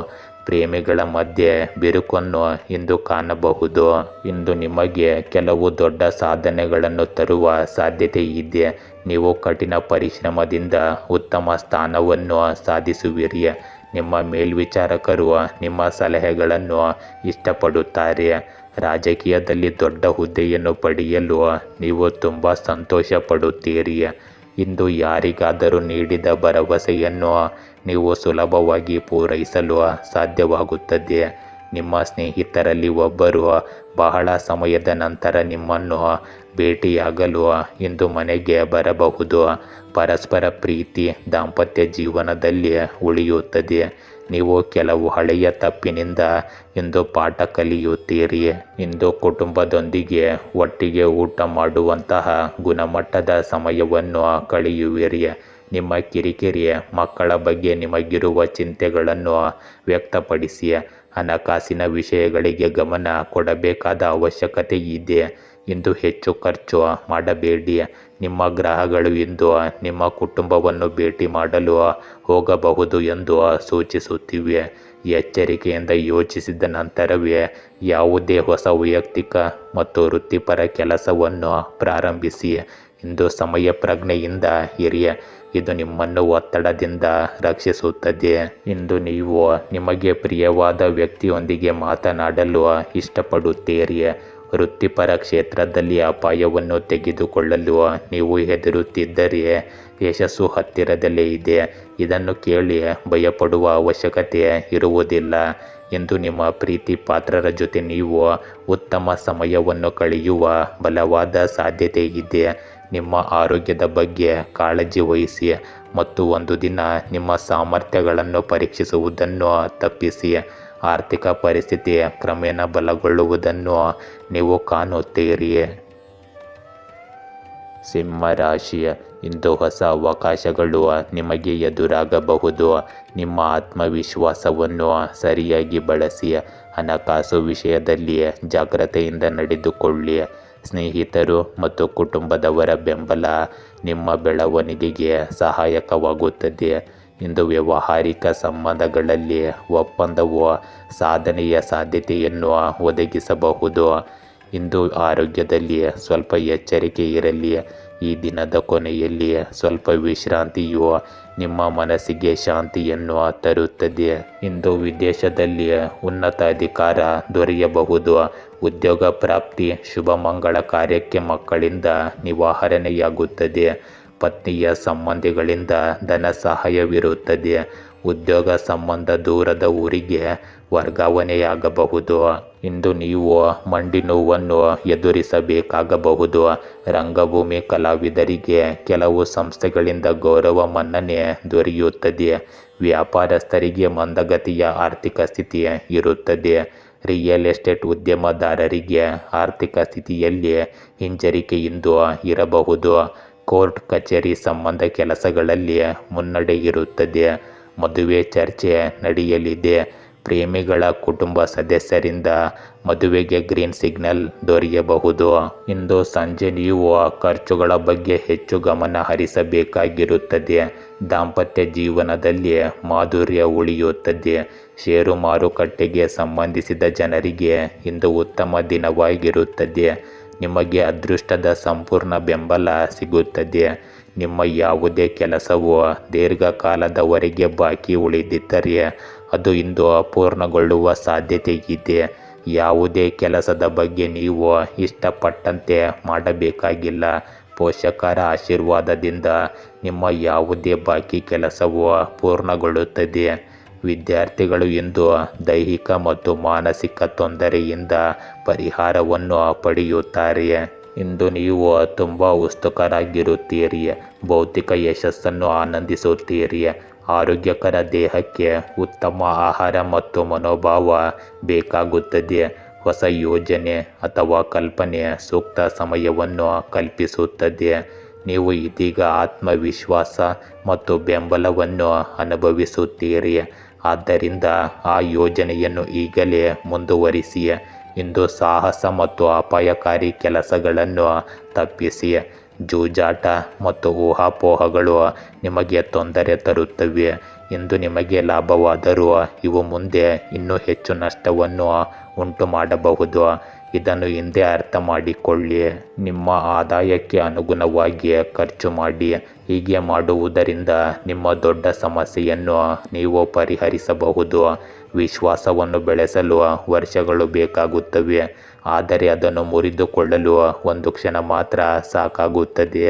ಪ್ರೇಮಿಗಳ ಮಧ್ಯೆ ಬಿರುಕನ್ನು ಇಂದು ಕಾಣಬಹುದು. ಇಂದು ನಿಮಗೆ ಕೆಲವು ದೊಡ್ಡ ಸಾಧನೆಗಳನ್ನು ತರುವ ಸಾಧ್ಯತೆ ಇದೆ. ನೀವು ಕಠಿಣ ಪರಿಶ್ರಮದಿಂದ ಉತ್ತಮ ಸ್ಥಾನವನ್ನು ಸಾಧಿಸುವಿರಿ. ನಿಮ್ಮ ಮೇಲ್ವಿಚಾರಕರು ನಿಮ್ಮ ಸಲಹೆಗಳನ್ನು ಇಷ್ಟಪಡುತ್ತಾರೆ. ರಾಜಕೀಯದಲ್ಲಿ ದೊಡ್ಡ ಹುದ್ದೆಯನ್ನು ಪಡೆಯಲು ನೀವು ತುಂಬ ಸಂತೋಷ ಪಡುತ್ತೀರಿ. ಇಂದು ಯಾರಿಗಾದರೂ ನೀಡಿದ ಭರವಸೆಯನ್ನು ನೀವು ಸುಲಭವಾಗಿ ಪೂರೈಸಲು ಸಾಧ್ಯವಾಗುತ್ತದೆ. ನಿಮ್ಮ ಸ್ನೇಹಿತರಲ್ಲಿ ಒಬ್ಬರು ಬಹಳ ಸಮಯದ ನಂತರ ನಿಮ್ಮನ್ನು ಭೇಟಿಯಾಗಲು ಇಂದು ಮನೆಗೆ ಬರಬಹುದು. ಪರಸ್ಪರ ಪ್ರೀತಿ ದಾಂಪತ್ಯ ಜೀವನದಲ್ಲಿ ಉಳಿಯುತ್ತದೆ. ನೀವು ಕೆಲವು ಹಳೆಯ ತಪ್ಪಿನಿಂದ ಇಂದು ಪಾಠ ಕಲಿಯುತ್ತೀರಿ. ಇಂದು ಕುಟುಂಬದೊಂದಿಗೆ ಒಟ್ಟಿಗೆ ಊಟ ಮಾಡುವಂತಹ ಗುಣಮಟ್ಟದ ಸಮಯವನ್ನು ಕಳೆಯುವಿರಿ. ನಿಮ್ಮ ಕಿರಿಕಿರಿ ಮಕ್ಕಳ ಬಗ್ಗೆ ನಿಮಗಿರುವ ಚಿಂತೆಗಳನ್ನು ವ್ಯಕ್ತಪಡಿಸಿ. ಹಣಕಾಸಿನ ವಿಷಯಗಳಿಗೆ ಗಮನ ಕೊಡಬೇಕಾದ ಅವಶ್ಯಕತೆ ಇದೆ. ಇಂದು ಹೆಚ್ಚು ಖರ್ಚು ಮಾಡಬೇಡಿ. ನಿಮ್ಮ ಗ್ರಹಗಳು ಇಂದು ನಿಮ್ಮ ಕುಟುಂಬವನ್ನು ಭೇಟಿ ಮಾಡಲು ಹೋಗಬಹುದು ಎಂದು ಸೂಚಿಸುತ್ತಿವೆ. ಎಚ್ಚರಿಕೆಯಿಂದ ಯೋಚಿಸಿದ ನಂತರವೇ ಯಾವುದೇ ಹೊಸ ವೈಯಕ್ತಿಕ ಮತ್ತು ವೃತ್ತಿಪರ ಕೆಲಸವನ್ನು ಪ್ರಾರಂಭಿಸಿ. ಇಂದು ಸಮಯ ಪ್ರಜ್ಞೆಯಿಂದ ಇರಿ. ಇದು ನಿಮ್ಮನ್ನು ಒತ್ತಡದಿಂದ ರಕ್ಷಿಸುತ್ತದೆ. ಇಂದು ನೀವು ನಿಮಗೆ ಪ್ರಿಯವಾದ ವ್ಯಕ್ತಿಯೊಂದಿಗೆ ಮಾತನಾಡಲು ಇಷ್ಟಪಡುತ್ತೀರಿ. ವೃತ್ತಿಪರ ಕ್ಷೇತ್ರದಲ್ಲಿ ಅಪಾಯವನ್ನು ತೆಗೆದುಕೊಳ್ಳಲು ನೀವು ಹೆದರುತ್ತಿದ್ದರೆ ಯಶಸ್ಸು ಹತ್ತಿರದಲ್ಲೇ ಇದೆ. ಇದನ್ನು ಕೇಳಿ ಭಯಪಡುವ ಅವಶ್ಯಕತೆ ಇರುವುದಿಲ್ಲ. ಇಂದು ನಿಮ್ಮ ಪ್ರೀತಿ ಪಾತ್ರರ ಜೊತೆ ನೀವು ಉತ್ತಮ ಸಮಯವನ್ನು ಕಳೆಯುವ ಬಲವಾದ ಸಾಧ್ಯತೆ ಇದೆ. ನಿಮ್ಮ ಆರೋಗ್ಯದ ಬಗ್ಗೆ ಕಾಳಜಿ ವಹಿಸಿ ಮತ್ತು ಒಂದು ದಿನ ನಿಮ್ಮ ಸಾಮರ್ಥ್ಯಗಳನ್ನು ಪರೀಕ್ಷಿಸುವುದನ್ನು ತಪ್ಪಿಸಿ. ಆರ್ಥಿಕ ಪರಿಸ್ಥಿತಿ ಕ್ರಮೇಣ ಬಲಗೊಳ್ಳುವುದನ್ನು ನೀವು ಕಾಣುತ್ತೀರಿ. ಸಿಂಹ ರಾಶಿ, ಇಂದು ಹೊಸ ಅವಕಾಶಗಳು ನಿಮಗೆ ಎದುರಾಗಬಹುದು. ನಿಮ್ಮ ಆತ್ಮವಿಶ್ವಾಸವನ್ನು ಸರಿಯಾಗಿ ಬಳಸಿ. ಹಣಕಾಸು ವಿಷಯದಲ್ಲಿ ಜಾಗ್ರತೆಯಿಂದ ನಡೆದುಕೊಳ್ಳಿ. ಸ್ನೇಹಿತರು ಮತ್ತು ಕುಟುಂಬದವರ ಬೆಂಬಲ ನಿಮ್ಮ ಬೆಳವಣಿಗೆಗೆ ಸಹಾಯಕವಾಗುತ್ತದೆ. ಇಂದು ವ್ಯಾವಹಾರಿಕ ಸಂಬಂಧಗಳಲ್ಲಿ ಒಪ್ಪಂದವು ಸಾಧನೆಯ ಸಾಧ್ಯತೆಯನ್ನು ಒದಗಿಸಬಹುದು. ಇಂದು ಆರೋಗ್ಯದಲ್ಲಿ ಸ್ವಲ್ಪ ಎಚ್ಚರಿಕೆ ಇರಲಿ. ಈ ದಿನದ ಕೊನೆಯಲ್ಲಿ ಸ್ವಲ್ಪ ವಿಶ್ರಾಂತಿಯು ನಿಮ್ಮ ಮನಸ್ಸಿಗೆ ಶಾಂತಿಯನ್ನು ತರುತ್ತದೆ. ಇಂದು ವಿದೇಶದಲ್ಲಿ ಉನ್ನತ ಅಧಿಕಾರ ದೊರೆಯಬಹುದು. ಉದ್ಯೋಗ ಪ್ರಾಪ್ತಿ, ಶುಭ ಮಂಗಳ ಕಾರ್ಯಕ್ಕೆ ಮಕ್ಕಳಿಂದ ನಿವಾರಣೆಯಾಗುತ್ತದೆ. ಪತ್ನಿಯ ಸಂಬಂಧಿಗಳಿಂದ ಧನ ಸಹಾಯವಿರುತ್ತದೆ. ಉದ್ಯೋಗ ಸಂಬಂಧ ದೂರದ ಊರಿಗೆ ವರ್ಗಾವಣೆಯಾಗಬಹುದು. ಇಂದು ನೀವು ಮಂಡಿ ನೋವನ್ನು ಎದುರಿಸಬೇಕಾಗಬಹುದು. ರಂಗಭೂಮಿ ಕಲಾವಿದರಿಗೆ ಕೆಲವು ಸಂಸ್ಥೆಗಳಿಂದ ಗೌರವ ಮನ್ನಣೆ ದೊರೆಯುತ್ತದೆ. ವ್ಯಾಪಾರಸ್ಥರಿಗೆ ಮಂದಗತಿಯ ಆರ್ಥಿಕ ಸ್ಥಿತಿ ಇರುತ್ತದೆ. ರಿಯಲ್ ಎಸ್ಟೇಟ್ ಉದ್ಯಮದಾರರಿಗೆ ಆರ್ಥಿಕ ಸ್ಥಿತಿಯಲ್ಲಿ ಹಿಂಜರಿಕೆಯಿಂದ ಇರಬಹುದು. ಕೋರ್ಟ್ ಕಚೇರಿ ಸಂಬಂಧ ಕೆಲಸಗಳಲ್ಲಿ ಮುನ್ನಡೆ ಇರುತ್ತದೆ. ಮದುವೆ ಚರ್ಚೆ ನಡೆಯಲಿದೆ. ಪ್ರೇಮಿಗಳ ಕುಟುಂಬ ಸದಸ್ಯರಿಂದ ಮದುವೆಗೆ ಗ್ರೀನ್ ಸಿಗ್ನಲ್ ದೊರೆಯಬಹುದು. ಇಂದು ಸಂಜೆ ನೀವು ಖರ್ಚುಗಳ ಬಗ್ಗೆ ಹೆಚ್ಚು ಗಮನ ಹರಿಸಬೇಕಾಗಿರುತ್ತದೆ. ದಾಂಪತ್ಯ ಜೀವನದಲ್ಲಿ ಮಾಧುರ್ಯ ಉಳಿಯುತ್ತದೆ. ಷೇರು ಮಾರುಕಟ್ಟೆಗೆ ಸಂಬಂಧಿಸಿದ ಜನರಿಗೆ ಇಂದು ಉತ್ತಮ ದಿನವಾಗಿರುತ್ತದೆ. ನಿಮಗೆ ಅದೃಷ್ಟದ ಸಂಪೂರ್ಣ ಬೆಂಬಲ ಸಿಗುತ್ತದೆ. ನಿಮ್ಮ ಯಾವುದೇ ಕೆಲಸವು ದೀರ್ಘಕಾಲದವರೆಗೆ ಬಾಕಿ ಉಳಿದಿದ್ದರೆ ಅದು ಇಂದು ಪೂರ್ಣಗೊಳ್ಳುವ ಸಾಧ್ಯತೆ ಇದೆ. ಯಾವುದೇ ಕೆಲಸದ ಬಗ್ಗೆ ನೀವು ಇಷ್ಟಪಟ್ಟಂತೆ ಮಾಡಬೇಕಾಗಿಲ್ಲ. ಪೋಷಕರ ಆಶೀರ್ವಾದದಿಂದ ನಿಮ್ಮ ಯಾವುದೇ ಬಾಕಿ ಕೆಲಸವು ಪೂರ್ಣಗೊಳ್ಳುತ್ತದೆ. ವಿದ್ಯಾರ್ಥಿಗಳು ಇಂದು ದೈಹಿಕ ಮತ್ತು ಮಾನಸಿಕ ತೊಂದರೆಯಿಂದ ಪರಿಹಾರವನ್ನು ಪಡೆಯುತ್ತಾರೆ. ಇಂದು ನೀವು ತುಂಬ ಉತ್ಸುಕರಾಗಿರುತ್ತೀರಿ. ಭೌತಿಕ ಯಶಸ್ಸನ್ನು ಆನಂದಿಸುತ್ತೀರಿ. ಆರೋಗ್ಯಕರ ದೇಹಕ್ಕೆ ಉತ್ತಮ ಆಹಾರ ಮತ್ತು ಮನೋಭಾವ ಬೇಕಾಗುತ್ತದೆ. ಹೊಸ ಯೋಜನೆ ಅಥವಾ ಕಲ್ಪನೆ ಸೂಕ್ತ ಸಮಯವನ್ನು ಕಲ್ಪಿಸುತ್ತದೆ. ನೀವು ಇದೀಗ ಆತ್ಮವಿಶ್ವಾಸ ಮತ್ತು ಬೆಂಬಲವನ್ನು ಅನುಭವಿಸುತ್ತೀರಿ. ಆದ್ದರಿಂದ ಆ ಯೋಜನೆಯನ್ನು ಈಗಲೇ ಮುಂದುವರಿಸಿ. ಇಂದು ಸಾಹಸ ಮತ್ತು ಅಪಾಯಕಾರಿ ಕೆಲಸಗಳನ್ನು ತಪ್ಪಿಸಿ. ಜೂಜಾಟ ಮತ್ತು ಊಹಾಪೋಹಗಳು ನಿಮಗೆ ತೊಂದರೆ ತರುತ್ತವೆ. ಇಂದು ನಿಮಗೆ ಲಾಭವಾದರೂ ಇವು ಮುಂದೆ ಇನ್ನೂ ಹೆಚ್ಚು ನಷ್ಟವನ್ನು ಉಂಟು ಮಾಡಬಹುದು. ಇದನ್ನು ಹಿಂದೆ ಅರ್ಥ ಮಾಡಿಕೊಳ್ಳಿ. ನಿಮ್ಮ ಆದಾಯಕ್ಕೆ ಅನುಗುಣವಾಗಿ ಖರ್ಚು ಮಾಡಿ. ಹೀಗೆ ಮಾಡುವುದರಿಂದ ನಿಮ್ಮ ದೊಡ್ಡ ಸಮಸ್ಯೆಯನ್ನು ನೀವು ಪರಿಹರಿಸಬಹುದು. ವಿಶ್ವಾಸವನ್ನು ಬೆಳೆಸಲು ವರ್ಷಗಳು ಬೇಕಾಗುತ್ತವೆ, ಆದರೆ ಅದನ್ನು ಮುರಿದುಕೊಳ್ಳಲು ಒಂದು ಕ್ಷಣ ಮಾತ್ರ ಸಾಕಾಗುತ್ತದೆ.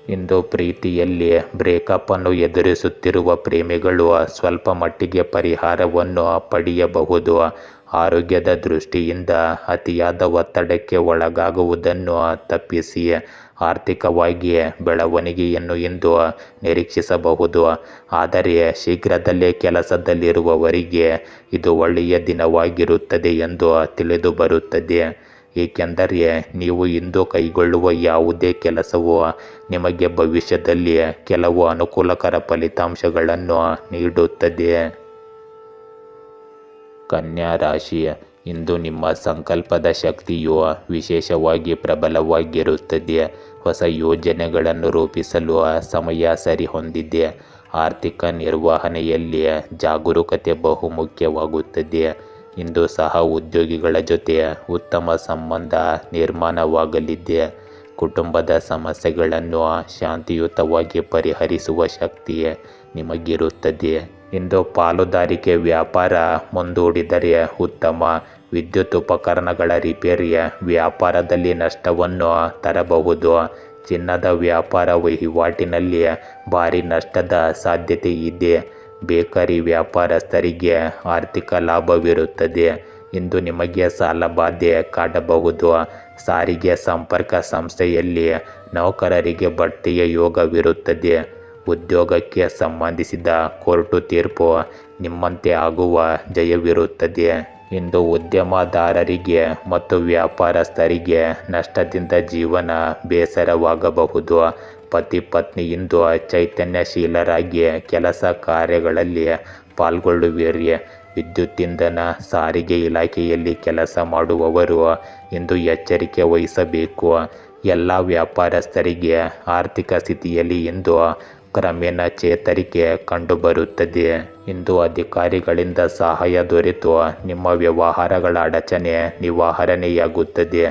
ಇಂದು ಪ್ರೀತಿಯಲ್ಲಿ ಬ್ರೇಕಪ್ ಅನ್ನು ಎದುರಿಸುತ್ತಿರುವ ಪ್ರೇಮಿಗಳು ಸ್ವಲ್ಪ ಮಟ್ಟಿಗೆ ಪರಿಹಾರವನ್ನು ಪಡೆಯಬಹುದು. ಆರೋಗ್ಯದ ದೃಷ್ಟಿಯಿಂದ ಅತಿಯಾದ ಒತ್ತಡಕ್ಕೆ ಒಳಗಾಗುವುದನ್ನು ತಪ್ಪಿಸಿ. ಆರ್ಥಿಕವಾಗಿ ಬೆಳವಣಿಗೆಯನ್ನು ಇಂದು ನಿರೀಕ್ಷಿಸಬಹುದು, ಆದರೆ ಶೀಘ್ರದಲ್ಲೇ ಕೆಲಸದಲ್ಲಿರುವವರಿಗೆ ಇದು ಒಳ್ಳೆಯ ದಿನವಾಗಿರುತ್ತದೆ ಎಂದು ತಿಳಿದು ಬರುತ್ತದೆ. ಏಕೆಂದರೆ ನೀವು ಇಂದು ಕೈಗೊಳ್ಳುವ ಯಾವುದೇ ಕೆಲಸವು ನಿಮಗೆ ಭವಿಷ್ಯದಲ್ಲಿ ಕೆಲವು ಅನುಕೂಲಕರ ಫಲಿತಾಂಶಗಳನ್ನು ನೀಡುತ್ತದೆ. ಕನ್ಯಾ ರಾಶಿ, ಇಂದು ನಿಮ್ಮ ಸಂಕಲ್ಪದ ಶಕ್ತಿಯು ವಿಶೇಷವಾಗಿ ಪ್ರಬಲವಾಗಿರುತ್ತದೆ. ಹೊಸ ಯೋಜನೆಗಳನ್ನು ರೂಪಿಸಲು ಸಮಯ ಸರಿಹೊಂದಿದೆ. ಆರ್ಥಿಕ ನಿರ್ವಹಣೆಯಲ್ಲಿ ಜಾಗರೂಕತೆ ಬಹುಮುಖ್ಯವಾಗುತ್ತದೆ. ಇಂದು ಸಹ ಉದ್ಯೋಗಿಗಳ ಜೊತೆ ಉತ್ತಮ ಸಂಬಂಧ ನಿರ್ಮಾಣವಾಗಲಿದೆ. ಕುಟುಂಬದ ಸಮಸ್ಯೆಗಳನ್ನು ಶಾಂತಿಯುತವಾಗಿ ಪರಿಹರಿಸುವ ಶಕ್ತಿ ನಿಮಗಿರುತ್ತದೆ. ಇಂದು ಪಾಲುದಾರಿಕೆ ವ್ಯಾಪಾರ ಮುಂದೂಡಿದರೆ ಉತ್ತಮ. ವಿದ್ಯುತ್ ಉಪಕರಣಗಳ ರಿಪೇರಿ ವ್ಯಾಪಾರದಲ್ಲಿ ನಷ್ಟವನ್ನು ತರಬಹುದು. ಚಿನ್ನದ ವ್ಯಾಪಾರ ವಹಿವಾಟಿನಲ್ಲಿ ಭಾರಿ ನಷ್ಟದ ಸಾಧ್ಯತೆ ಇದೆ. ಬೇಕರಿ ವ್ಯಾಪಾರಸ್ಥರಿಗೆ ಆರ್ಥಿಕ ಲಾಭವಿರುತ್ತದೆ. ಇಂದು ನಿಮಗೆ ಸಾಲಬಾಧೆ ಕಾಡಬಹುದು. ಸಾರಿಗೆ ಸಂಪರ್ಕ ಸಂಸ್ಥೆಯಲ್ಲಿ ನೌಕರರಿಗೆ ಬಡ್ತಿಯ ಯೋಗವಿರುತ್ತದೆ. ಉದ್ಯೋಗಕ್ಕೆ ಸಂಬಂಧಿಸಿದ ಕೋರ್ಟು ತೀರ್ಪು ನಿಮ್ಮಂತೆ ಆಗುವ ಜಯವಿರುತ್ತದೆ. ಇಂದು ಉದ್ಯಮದಾರರಿಗೆ ಮತ್ತು ವ್ಯಾಪಾರಸ್ಥರಿಗೆ ನಷ್ಟದಿಂದ ಜೀವನ ಬೇಸರವಾಗಬಹುದು. ಪತಿ ಪತ್ನಿ ಇಂದು ಚೈತನ್ಯಶೀಲರಾಗಿ ಕೆಲಸ ಕಾರ್ಯಗಳಲ್ಲಿ ಪಾಲ್ಗೊಳ್ಳುವಿರಿ. ವಿದ್ಯುತ್ ಇಂಧನ ಸಾರಿಗೆ ಇಲಾಖೆಯಲ್ಲಿ ಕೆಲಸ ಮಾಡುವವರು ಇಂದು ಎಚ್ಚರಿಕೆ ವಹಿಸಬೇಕು. ಎಲ್ಲ ವ್ಯಾಪಾರಸ್ಥರಿಗೆ ಆರ್ಥಿಕ ಸ್ಥಿತಿಯಲ್ಲಿ ಇಂದು ಕ್ರಮೇಣ ಚೇತರಿಕೆ ಕಂಡುಬರುತ್ತದೆ. ಇಂದು ಅಧಿಕಾರಿಗಳಿಂದ ಸಹಾಯ ದೊರೆತು ನಿಮ್ಮ ವ್ಯವಹಾರಗಳ ಅಡಚಣೆ ನಿವಾರಣೆಯಾಗುತ್ತದೆ.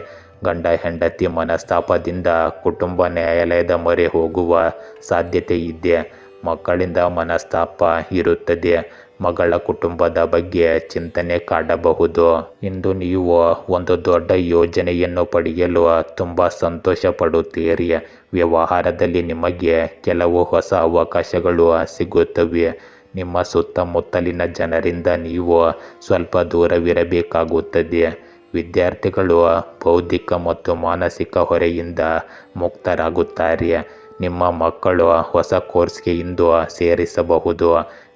ಗಂಡ ಹೆಂಡತಿ ಮನಸ್ತಾಪದಿಂದ ಕುಟುಂಬ ನ್ಯಾಯಾಲಯದ ಮೊರೆ ಹೋಗುವ ಸಾಧ್ಯತೆ ಇದೆ. ಮಕ್ಕಳಿಂದ ಮನಸ್ತಾಪ ಇರುತ್ತದೆ. ಮಗಳ ಕುಟುಂಬದ ಬಗ್ಗೆ ಚಿಂತನೆ ಕಾಡಬಹುದು. ಇಂದು ನೀವು ಒಂದು ದೊಡ್ಡ ಯೋಜನೆಯನ್ನು ಪಡೆಯಲು ತುಂಬ ಸಂತೋಷ ಪಡುತ್ತೀರಿ. ವ್ಯವಹಾರದಲ್ಲಿ ನಿಮಗೆ ಕೆಲವು ಹೊಸ ಅವಕಾಶಗಳು ಸಿಗುತ್ತವೆ. ನಿಮ್ಮ ಸುತ್ತಮುತ್ತಲಿನ ಜನರಿಂದ ನೀವು ಸ್ವಲ್ಪ ದೂರವಿರಬೇಕಾಗುತ್ತದೆ. ವಿದ್ಯಾರ್ಥಿಗಳು ಬೌದ್ಧಿಕ ಮತ್ತು ಮಾನಸಿಕ ಹೊರೆಯಿಂದ ಮುಕ್ತರಾಗುತ್ತಾರೆ. ನಿಮ್ಮ ಮಕ್ಕಳು ಹೊಸ ಕೋರ್ಸ್ಗೆ ಇಂದು ಸೇರಿಸಬಹುದು.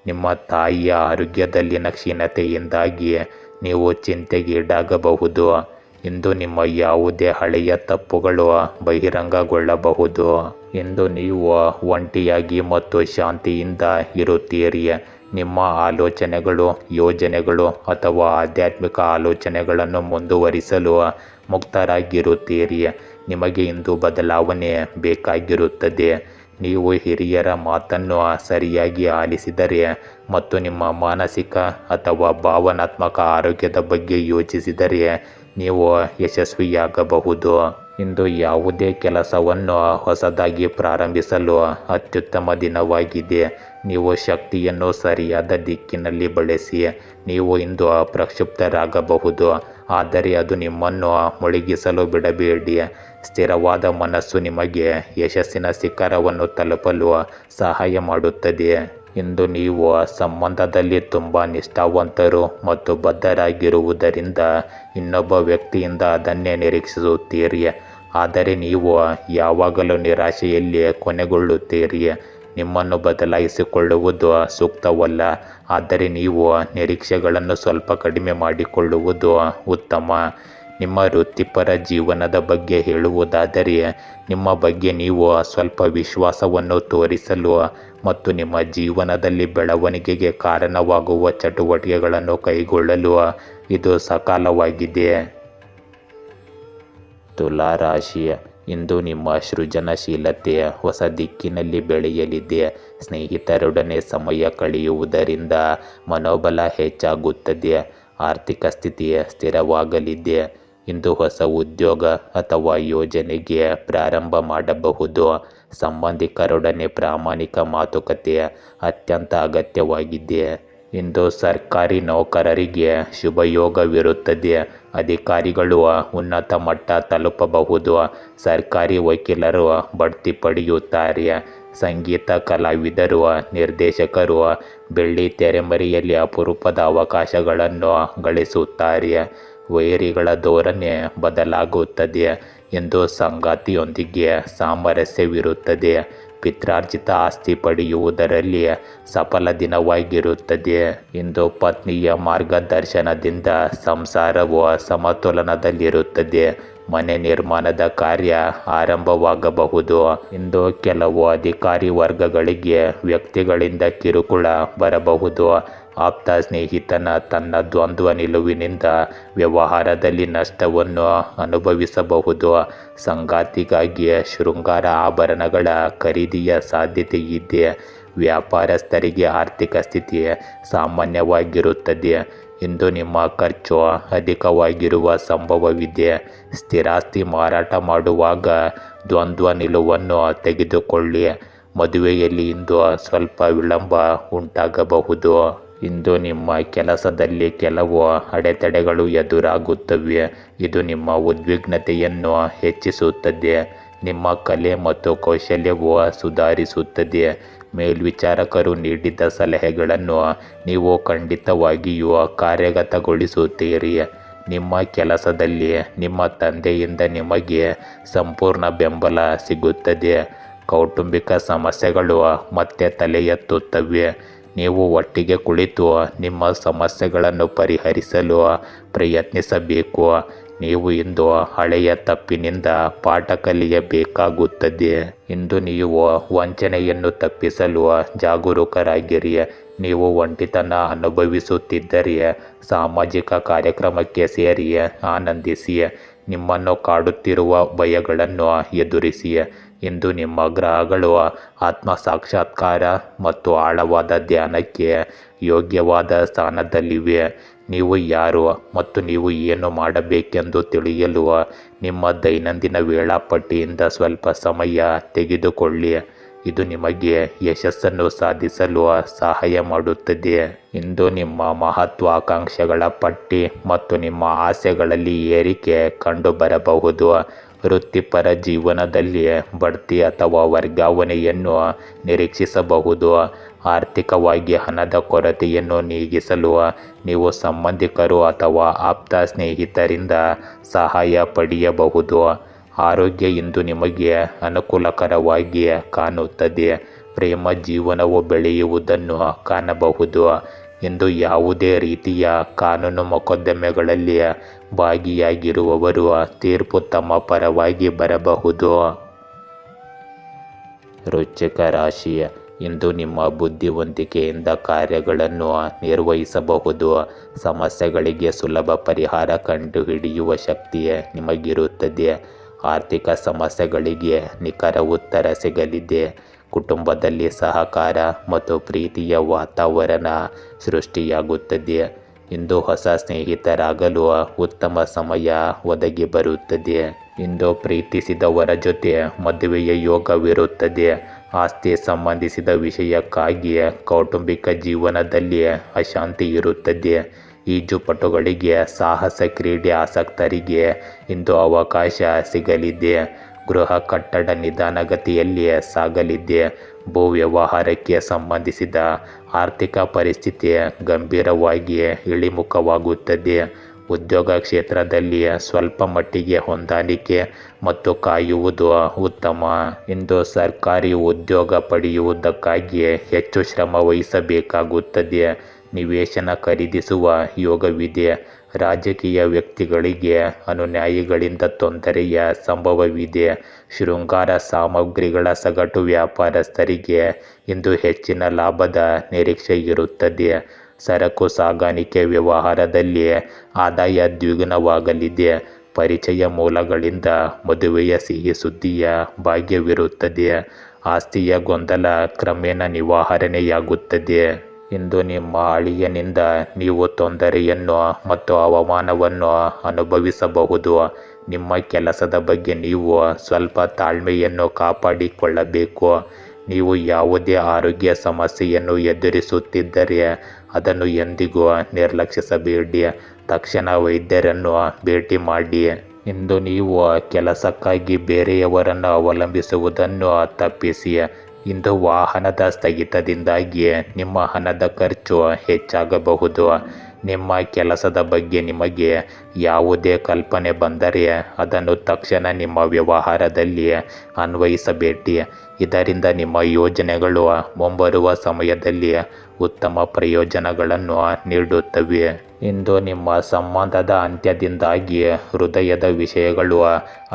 ನಿಮ್ಮ ತಾಯಿಯ ಆರೋಗ್ಯದಲ್ಲಿನ ಕ್ಷೀಣತೆಯಿಂದಾಗಿ ನೀವು ಚಿಂತೆಗೀಡಾಗಬಹುದು. ಇಂದು ನಿಮ್ಮ ಯಾವುದೇ ಹಳೆಯ ತಪ್ಪುಗಳು ಬಹಿರಂಗಗೊಳ್ಳಬಹುದು. ಇಂದು ನೀವು ಒಂಟಿಯಾಗಿ ಮತ್ತು ಶಾಂತಿಯಿಂದ ಇರುತ್ತೀರಿ. ನಿಮ್ಮ ಆಲೋಚನೆಗಳು, ಯೋಜನೆಗಳು ಅಥವಾ ಆಧ್ಯಾತ್ಮಿಕ ಆಲೋಚನೆಗಳನ್ನು ಮುಂದುವರಿಸಲು ಮುಕ್ತರಾಗಿರುತ್ತೀರಿ. ನಿಮಗೆ ಇಂದು ಬದಲಾವಣೆ ಬೇಕಾಗಿರುತ್ತದೆ. ನೀವು ಹಿರಿಯರ ಮಾತನ್ನು ಸರಿಯಾಗಿ ಆಲಿಸಿದರೆ ಮತ್ತು ನಿಮ್ಮ ಮಾನಸಿಕ ಅಥವಾ ಭಾವನಾತ್ಮಕ ಆರೋಗ್ಯದ ಬಗ್ಗೆ ಯೋಚಿಸಿದರೆ ನೀವು ಯಶಸ್ವಿಯಾಗಬಹುದು. ಇಂದು ಯಾವುದೇ ಕೆಲಸವನ್ನು ಹೊಸದಾಗಿ ಪ್ರಾರಂಭಿಸಲು ಅತ್ಯುತ್ತಮ ದಿನವಾಗಿದೆ. ನೀವು ಶಕ್ತಿಯನ್ನು ಸರಿಯಾದ ದಿಕ್ಕಿನಲ್ಲಿ ಬಳಸಿ. ನೀವು ಇಂದು ಪ್ರಕ್ಷುಬ್ಧರಾಗಬಹುದು, ಆದರೆ ಅದು ನಿಮ್ಮನ್ನು ಮುಳುಗಿಸಲು ಬಿಡಬೇಡಿ. ಸ್ಥಿರವಾದ ಮನಸ್ಸು ನಿಮಗೆ ಯಶಸ್ಸಿನ ಶಿಖರವನ್ನು ತಲುಪಲು ಸಹಾಯ ಮಾಡುತ್ತದೆ. ಇಂದು ನೀವು ಸಂಬಂಧದಲ್ಲಿ ತುಂಬ ನಿಷ್ಠಾವಂತರು ಮತ್ತು ಬದ್ಧರಾಗಿರುವುದರಿಂದ ಇನ್ನೊಬ್ಬ ವ್ಯಕ್ತಿಯಿಂದ ಅದನ್ನೇ ನಿರೀಕ್ಷಿಸುತ್ತೀರಿ. ಆದರೆ ನೀವು ಯಾವಾಗಲೂ ನಿರಾಶೆಯಲ್ಲಿ ಕೊನೆಗೊಳ್ಳುತ್ತೀರಿ. ನಿಮ್ಮನ್ನು ಬದಲಾಯಿಸಿಕೊಳ್ಳುವುದು ಸೂಕ್ತವಲ್ಲ, ಆದರೆ ನೀವು ನಿರೀಕ್ಷೆಗಳನ್ನು ಸ್ವಲ್ಪ ಕಡಿಮೆ ಮಾಡಿಕೊಳ್ಳುವುದು ಉತ್ತಮ. ನಿಮ್ಮ ವೃತ್ತಿಪರ ಜೀವನದ ಬಗ್ಗೆ ಹೇಳುವುದಾದರೆ, ನಿಮ್ಮ ಬಗ್ಗೆ ನೀವು ಸ್ವಲ್ಪ ವಿಶ್ವಾಸವನ್ನು ತೋರಿಸಲು ಮತ್ತು ನಿಮ್ಮ ಜೀವನದಲ್ಲಿ ಬೆಳವಣಿಗೆಗೆ ಕಾರಣವಾಗುವ ಚಟುವಟಿಕೆಗಳನ್ನು ಕೈಗೊಳ್ಳಲು ಇದು ಸಕಾಲವಾಗಿದೆ. ತುಲಾ ರಾಶಿ, ಇಂದು ನಿಮ್ಮ ಸೃಜನಶೀಲತೆ ಹೊಸ ದಿಕ್ಕಿನಲ್ಲಿ ಬೆಳೆಯಲಿದೆ. ಸ್ನೇಹಿತರೊಡನೆ ಸಮಯ ಕಳೆಯುವುದರಿಂದ ಮನೋಬಲ ಹೆಚ್ಚಾಗುತ್ತದೆ. ಆರ್ಥಿಕ ಸ್ಥಿತಿ ಸ್ಥಿರವಾಗಲಿದೆ. ಇಂದು ಹೊಸ ಉದ್ಯೋಗ ಅಥವಾ ಯೋಜನೆಗೆ ಪ್ರಾರಂಭ ಮಾಡಬಹುದು. ಸಂಬಂಧಿಕರೊಡನೆ ಪ್ರಾಮಾಣಿಕ ಮಾತುಕತೆ ಅತ್ಯಂತ ಅಗತ್ಯವಾಗಿದೆ. ಇಂದು ಸರ್ಕಾರಿ ನೌಕರರಿಗೆ ಶುಭಯೋಗವಿರುತ್ತದೆ. ಅಧಿಕಾರಿಗಳು ಉನ್ನತ ಮಟ್ಟ ತಲುಪಬಹುದು. ಸರ್ಕಾರಿ ವಕೀಲರು ಬಡ್ತಿ ಪಡೆಯುತ್ತಾರೆ. ಸಂಗೀತ ಕಲಾವಿದರು, ನಿರ್ದೇಶಕರು ಬೆಳ್ಳಿ ತೆರೆಮರೆಯಲ್ಲಿ ಅಪರೂಪದ ಅವಕಾಶಗಳನ್ನು ಗಳಿಸುತ್ತಾರೆ. ವೈರಿಗಳ ಧೋರಣೆ ಬದಲಾಗುತ್ತದೆ. ಇಂದು ಸಂಗಾತಿಯೊಂದಿಗೆ ಸಾಮರಸ್ಯವಿರುತ್ತದೆ. ಪಿತ್ರಾರ್ಜಿತ ಆಸ್ತಿ ಪಡೆಯುವುದರಲ್ಲಿ ಸಫಲ ದಿನವಾಗಿರುತ್ತದೆ. ಇಂದು ಪತ್ನಿಯ ಮಾರ್ಗದರ್ಶನದಿಂದ ಸಂಸಾರವು ಸಮತೋಲನದಲ್ಲಿರುತ್ತದೆ. ಮನೆ ನಿರ್ಮಾಣದ ಕಾರ್ಯ ಆರಂಭವಾಗಬಹುದು. ಇಂದು ಕೆಲವು ಅಧಿಕಾರಿ ವರ್ಗಗಳಿಗೆ ವ್ಯಕ್ತಿಗಳಿಂದ ಕಿರುಕುಳ ಬರಬಹುದು. ಆಪ್ತ ಸ್ನೇಹಿತನ ತನ್ನ ದ್ವಂದ್ವ ನಿಲುವಿನಿಂದ ವ್ಯವಹಾರದಲ್ಲಿ ನಷ್ಟವನ್ನು ಅನುಭವಿಸಬಹುದು. ಸಂಗಾತಿಗಾಗಿ ಶೃಂಗಾರ ಆಭರಣಗಳ ಖರೀದಿಯ ಸಾಧ್ಯತೆ ಇದೆ. ವ್ಯಾಪಾರಸ್ಥರಿಗೆ ಆರ್ಥಿಕ ಸ್ಥಿತಿ ಸಾಮಾನ್ಯವಾಗಿರುತ್ತದೆ. ಇಂದು ನಿಮ್ಮ ಖರ್ಚು ಅಧಿಕವಾಗಿರುವ ಸಂಭವವಿದೆ. ಸ್ಥಿರಾಸ್ತಿ ಮಾರಾಟ ಮಾಡುವಾಗ ದ್ವಂದ್ವ ನಿಲುವನ್ನು ತೆಗೆದುಕೊಳ್ಳಿ. ಮದುವೆಯಲ್ಲಿ ಇಂದು ಸ್ವಲ್ಪ ವಿಳಂಬ ಉಂಟಾಗಬಹುದು. ಇಂದು ನಿಮ್ಮ ಕೆಲಸದಲ್ಲಿ ಕೆಲವು ಅಡೆತಡೆಗಳು ಎದುರಾಗುತ್ತವೆ. ಇದು ನಿಮ್ಮ ಉದ್ವಿಗ್ನತೆಯನ್ನು ಹೆಚ್ಚಿಸುತ್ತದೆ. ನಿಮ್ಮ ಕಲೆ ಮತ್ತು ಕೌಶಲ್ಯವು ಸುಧಾರಿಸುತ್ತದೆ. ಮೇಲ್ವಿಚಾರಕರು ನೀಡಿದ ಸಲಹೆಗಳನ್ನು ನೀವು ಖಂಡಿತವಾಗಿಯೂ ಕಾರ್ಯಗತಗೊಳಿಸುತ್ತೀರಿ. ನಿಮ್ಮ ಕೆಲಸದಲ್ಲಿ ನಿಮ್ಮ ತಂದೆಯಿಂದ ನಿಮಗೆ ಸಂಪೂರ್ಣ ಬೆಂಬಲ ಸಿಗುತ್ತದೆ. ಕೌಟುಂಬಿಕ ಸಮಸ್ಯೆಗಳು ಮತ್ತೆ ತಲೆ ಎತ್ತುತ್ತವೆ. ನೀವು ಒಟ್ಟಿಗೆ ಕುಳಿತು ನಿಮ್ಮ ಸಮಸ್ಯೆಗಳನ್ನು ಪರಿಹರಿಸಲು ಪ್ರಯತ್ನಿಸಬೇಕು. ನೀವು ಇಂದು ಹಳೆಯ ತಪ್ಪಿನಿಂದ ಪಾಠ ಕಲಿಯಬೇಕಾಗುತ್ತದೆ. ಇಂದು ನೀವು ವಂಚನೆಯನ್ನು ತಪ್ಪಿಸಲು ಜಾಗರೂಕರಾಗಿರಿ. ನೀವು ಒಂಟಿತನ ಅನುಭವಿಸುತ್ತಿದ್ದರೆ ಸಾಮಾಜಿಕ ಕಾರ್ಯಕ್ರಮಕ್ಕೆ ಸೇರಿ ಆನಂದಿಸಿ. ನಿಮ್ಮನ್ನು ಕಾಡುತ್ತಿರುವ ಭಯಗಳನ್ನು ಎದುರಿಸಿ. ಇಂದು ನಿಮ್ಮ ಗ್ರಹಗಳು ಆತ್ಮಸಾಕ್ಷಾತ್ಕಾರ ಮತ್ತು ಆಳವಾದ ಧ್ಯಾನಕ್ಕೆ ಯೋಗ್ಯವಾದ ಸ್ಥಾನದಲ್ಲಿವೆ. ನೀವು ಯಾರು ಮತ್ತು ನೀವು ಏನು ಮಾಡಬೇಕೆಂದು ತಿಳಿಯಲು ನಿಮ್ಮ ದೈನಂದಿನ ವೇಳಾಪಟ್ಟಿಯಿಂದ ಸ್ವಲ್ಪ ಸಮಯ ತೆಗೆದುಕೊಳ್ಳಿ. ಇದು ನಿಮಗೆ ಯಶಸ್ಸನ್ನು ಸಾಧಿಸಲು ಸಹಾಯ ಮಾಡುತ್ತದೆ. ಇಂದು ನಿಮ್ಮ ಮಹತ್ವಾಕಾಂಕ್ಷೆಗಳ ಪಟ್ಟಿ ಮತ್ತು ನಿಮ್ಮ ಆಸೆಗಳಲ್ಲಿ ಏರಿಕೆ ಕಂಡುಬರಬಹುದು. ವೃತ್ತಿಪರ ಜೀವನದಲ್ಲಿ ಬಡ್ತಿ ಅಥವಾ ವರ್ಗಾವಣೆಯನ್ನು ನಿರೀಕ್ಷಿಸಬಹುದು. ಆರ್ಥಿಕವಾಗಿ ಹಣದ ಕೊರತೆಯನ್ನು ನೀಗಿಸಲು ನೀವು ಸಂಬಂಧಿಕರು ಅಥವಾ ಆಪ್ತ ಸ್ನೇಹಿತರಿಂದ ಸಹಾಯ ಪಡೆಯಬಹುದು. ಆರೋಗ್ಯ ಇಂದು ನಿಮಗೆ ಅನುಕೂಲಕರವಾಗಿ ಕಾಣುತ್ತದೆ. ಪ್ರೇಮ ಜೀವನವು ಬೆಳೆಯುವುದನ್ನು ಕಾಣಬಹುದು. ಇಂದು ಯಾವುದೇ ರೀತಿಯ ಕಾನೂನು ಮೊಕದ್ದಮೆಗಳಲ್ಲಿ ಭಾಗಿಯಾಗಿರುವವರು ತೀರ್ಪು ತಮ್ಮ ಪರವಾಗಿ ಬರಬಹುದು. ವೃಶ್ಚಿಕ ರಾಶಿ, ಇಂದು ನಿಮ್ಮ ಬುದ್ಧಿವಂತಿಕೆಯಿಂದ ಕಾರ್ಯಗಳನ್ನು ನಿರ್ವಹಿಸಬಹುದು. ಸಮಸ್ಯೆಗಳಿಗೆ ಸುಲಭ ಪರಿಹಾರ ಕಂಡುಹಿಡಿಯುವ ಶಕ್ತಿ ನಿಮಗಿರುತ್ತದೆ. ಆರ್ಥಿಕ ಸಮಸ್ಯೆಗಳಿಗೆ ನಿಖರ ಉತ್ತರ ಸಿಗಲಿದೆ. ಕುಟುಂಬದಲ್ಲಿ ಸಹಕಾರ ಮತ್ತು ಪ್ರೀತಿಯ ವಾತಾವರಣ ಸೃಷ್ಟಿಯಾಗುತ್ತದೆ. ಇಂದು ಹೊಸ ಸ್ನೇಹಿತರಾಗಲು ಉತ್ತಮ ಸಮಯ ಒದಗಿ ಬರುತ್ತದೆ. ಇಂದು ಪ್ರೀತಿಸಿದವರ ಜೊತೆ ಮದುವೆಯ ಯೋಗವಿರುತ್ತದೆ. ಆಸ್ತಿ ಸಂಬಂಧಿಸಿದ ವಿಷಯಕ್ಕಾಗಿ ಕೌಟುಂಬಿಕ ಜೀವನದಲ್ಲಿ ಅಶಾಂತಿ ಇರುತ್ತದೆ. ಈಜುಪಟುಗಳಿಗೆ, ಸಾಹಸ ಕ್ರೀಡೆ ಆಸಕ್ತರಿಗೆ ಇಂದು ಅವಕಾಶ ಸಿಗಲಿದೆ. ಗೃಹ ಕಟ್ಟಡ ನಿಧಾನಗತಿಯಲ್ಲಿ ಸಾಗಲಿದೆ. ಭೂ ವ್ಯವಹಾರಕ್ಕೆ ಸಂಬಂಧಿಸಿದ ಆರ್ಥಿಕ ಪರಿಸ್ಥಿತಿ ಗಂಭೀರವಾಗಿ ಇಳಿಮುಖವಾಗುತ್ತದೆ. ಉದ್ಯೋಗ ಕ್ಷೇತ್ರದಲ್ಲಿ ಸ್ವಲ್ಪ ಮಟ್ಟಿಗೆ ಹೊಂದಾಣಿಕೆ ಮತ್ತು ಕಾಯುವುದು ಉತ್ತಮ. ಇಂದು ಸರ್ಕಾರಿ ಉದ್ಯೋಗ ಪಡೆಯುವುದಕ್ಕಾಗಿ ಹೆಚ್ಚು ಶ್ರಮ ವಹಿಸಬೇಕಾಗುತ್ತದೆ. ನಿವೇಶನ ಖರೀದಿಸುವ ಯೋಗವಿದೆ. ರಾಜಕೀಯ ವ್ಯಕ್ತಿಗಳಿಗೆ ಅನುಯಾಯಿಗಳಿಂದ ತೊಂದರೆಯ ಸಂಭವವಿದೆ. ಶೃಂಗಾರ ಸಾಮಗ್ರಿಗಳ ಸಗಟು ವ್ಯಾಪಾರಸ್ಥರಿಗೆ ಇಂದು ಹೆಚ್ಚಿನ ಲಾಭದ ನಿರೀಕ್ಷೆ ಇರುತ್ತದೆ. ಸರಕು ಸಾಗಾಣಿಕೆ ವ್ಯವಹಾರದಲ್ಲಿ ಆದಾಯ ದ್ವಿಗುಣವಾಗಲಿದೆ. ಪರಿಚಯ ಮೂಲಗಳಿಂದ ಮದುವೆಯ ಸಿಹಿ ಸುದ್ದಿಯ ಭಾಗ್ಯವಿರುತ್ತದೆ. ಆಸ್ತಿಯ ಗೊಂದಲ ಕ್ರಮೇಣ ನಿವಾರಣೆಯಾಗುತ್ತದೆ. ಇಂದು ನಿಮ್ಮ ಅಳಿಯನಿಂದ ನೀವು ತೊಂದರೆಯನ್ನು ಮತ್ತು ಅವಮಾನವನ್ನು ಅನುಭವಿಸಬಹುದು. ನಿಮ್ಮ ಕೆಲಸದ ಬಗ್ಗೆ ನೀವು ಸ್ವಲ್ಪ ತಾಳ್ಮೆಯನ್ನು ಕಾಪಾಡಿಕೊಳ್ಳಬೇಕು. ನೀವು ಯಾವುದೇ ಆರೋಗ್ಯ ಸಮಸ್ಯೆಯನ್ನು ಎದುರಿಸುತ್ತಿದ್ದರೆ ಅದನ್ನು ಎಂದಿಗೂ ನಿರ್ಲಕ್ಷಿಸಬೇಡಿ. ತಕ್ಷಣ ವೈದ್ಯರನ್ನು ಭೇಟಿ ಮಾಡಿ. ಇಂದು ನೀವು ಕೆಲಸಕ್ಕಾಗಿ ಬೇರೆಯವರನ್ನು ಅವಲಂಬಿಸುವುದನ್ನು ತಪ್ಪಿಸಿ. ಇಂದು ವಾಹನದ ಸ್ಥಗಿತದಿಂದಾಗಿ ನಿಮ್ಮ ಹಣದ ಖರ್ಚು ಹೆಚ್ಚಾಗಬಹುದು. ನಿಮ್ಮ ಕೆಲಸದ ಬಗ್ಗೆ ನಿಮಗೆ ಯಾವುದೇ ಕಲ್ಪನೆ ಬಂದರೆ ಅದನ್ನು ತಕ್ಷಣ ನಿಮ್ಮ ವ್ಯವಹಾರದಲ್ಲಿ ಅನ್ವಯಿಸಬೇಡಿ. ಇದರಿಂದ ನಿಮ್ಮ ಯೋಜನೆಗಳು ಮುಂಬರುವ ಸಮಯದಲ್ಲಿ ಉತ್ತಮ ಪ್ರಯೋಜನಗಳನ್ನು ನೀಡುತ್ತವೆ. ಇಂದು ನಿಮ್ಮ ಸಂಬಂಧದ ಅಂತ್ಯದಿಂದಾಗಿ ಹೃದಯದ ವಿಷಯಗಳು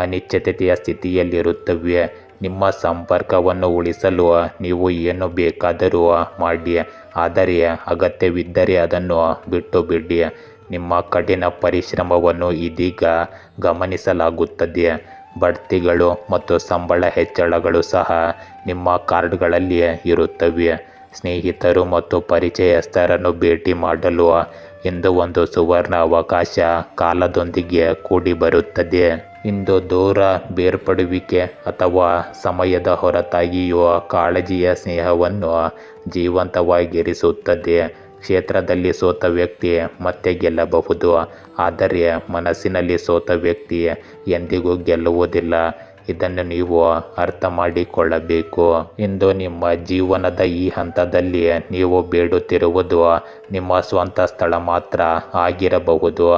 ಅನಿಶ್ಚಿತತೆಯ ಸ್ಥಿತಿಯಲ್ಲಿರುತ್ತವೆ. ನಿಮ್ಮ ಸಂಪರ್ಕವನ್ನು ಉಳಿಸಲು ನೀವು ಏನು ಬೇಕಾದರೂ ಮಾಡಿ, ಆದರೆ ಅಗತ್ಯವಿದ್ದರೆ ಅದನ್ನು ಬಿಟ್ಟು ಬಿಡಿ. ನಿಮ್ಮ ಕಠಿಣ ಪರಿಶ್ರಮವನ್ನು ಇದೀಗ ಗಮನಿಸಲಾಗುತ್ತದೆ. ಬಡ್ತಿಗಳು ಮತ್ತು ಸಂಬಳ ಹೆಚ್ಚಳಗಳು ಸಹ ನಿಮ್ಮ ಕಾರ್ಡ್ಗಳಲ್ಲಿ ಇರುತ್ತವೆ. ಸ್ನೇಹಿತರು ಮತ್ತು ಪರಿಚಯಸ್ಥರನ್ನು ಭೇಟಿ ಮಾಡಲು ಇಂದು ಒಂದು ಸುವರ್ಣ ಅವಕಾಶ ಕಾಲದೊಂದಿಗೆ ಕೂಡಿ ಬರುತ್ತದೆ. ಇಂದು ದೂರ ಬೇರ್ಪಡುವಿಕೆ ಅಥವಾ ಸಮಯದ ಹೊರತಾಗಿಯೂ ಕಾಳಜಿಯ ಸ್ನೇಹವನ್ನು ಜೀವಂತವಾಗಿರಿಸುತ್ತದೆ. ಕ್ಷೇತ್ರದಲ್ಲಿ ಸೋತ ವ್ಯಕ್ತಿ ಮತ್ತೆ ಗೆಲ್ಲಬಹುದು, ಆದರೆ ಮನಸ್ಸಿನಲ್ಲಿ ಸೋತ ವ್ಯಕ್ತಿ ಎಂದಿಗೂ ಗೆಲ್ಲುವುದಿಲ್ಲ. ಇದನ್ನು ನೀವು ಅರ್ಥ ಮಾಡಿಕೊಳ್ಳಬೇಕು. ಇಂದು ನಿಮ್ಮ ಜೀವನದ ಈ ಹಂತದಲ್ಲಿ ನೀವು ಬೇಡುತ್ತಿರುವುದು ನಿಮ್ಮ ಸ್ವಂತ ಸ್ಥಳ ಮಾತ್ರ ಆಗಿರಬಹುದು.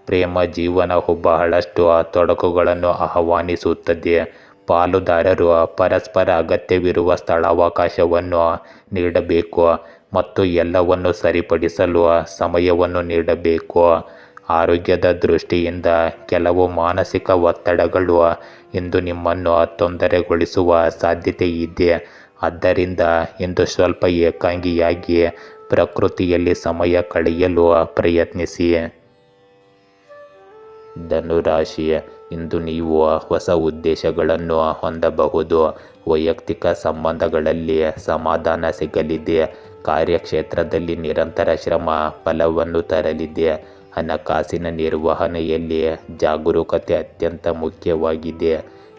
ಪ್ರೇಮ ಜೀವನವು ಬಹಳಷ್ಟು ತೊಡಕುಗಳನ್ನು ಆಹ್ವಾನಿಸುತ್ತದೆ. ಪಾಲುದಾರರು ಪರಸ್ಪರ ಅಗತ್ಯವಿರುವ ಸ್ಥಳಾವಕಾಶವನ್ನು ನೀಡಬೇಕು ಮತ್ತು ಎಲ್ಲವನ್ನು ಸರಿಪಡಿಸಲು ಸಮಯವನ್ನು ನೀಡಬೇಕು. ಆರೋಗ್ಯದ ದೃಷ್ಟಿಯಿಂದ ಕೆಲವು ಮಾನಸಿಕ ಒತ್ತಡಗಳು ಇಂದು ನಿಮ್ಮನ್ನು ತೊಂದರೆಗೊಳಿಸುವ ಸಾಧ್ಯತೆ ಇದೆ. ಆದ್ದರಿಂದ ಇಂದು ಸ್ವಲ್ಪ ಏಕಾಂಗಿಯಾಗಿ ಪ್ರಕೃತಿಯಲ್ಲಿ ಸಮಯ ಕಳೆಯಲು ಪ್ರಯತ್ನಿಸಿ. ಧನುರಾಶಿ, ಇಂದು ನೀವು ಹೊಸ ಉದ್ದೇಶಗಳನ್ನು ಹೊಂದಬಹುದು. ವೈಯಕ್ತಿಕ ಸಂಬಂಧಗಳಲ್ಲಿ ಸಮಾಧಾನ ಸಿಗಲಿದೆ. ಕಾರ್ಯಕ್ಷೇತ್ರದಲ್ಲಿ ನಿರಂತರ ಶ್ರಮ ಫಲವನ್ನು ತರಲಿದೆ. ಹಣಕಾಸಿನ ನಿರ್ವಹಣೆಯಲ್ಲಿ ಜಾಗರೂಕತೆ ಅತ್ಯಂತ ಮುಖ್ಯವಾಗಿದೆ.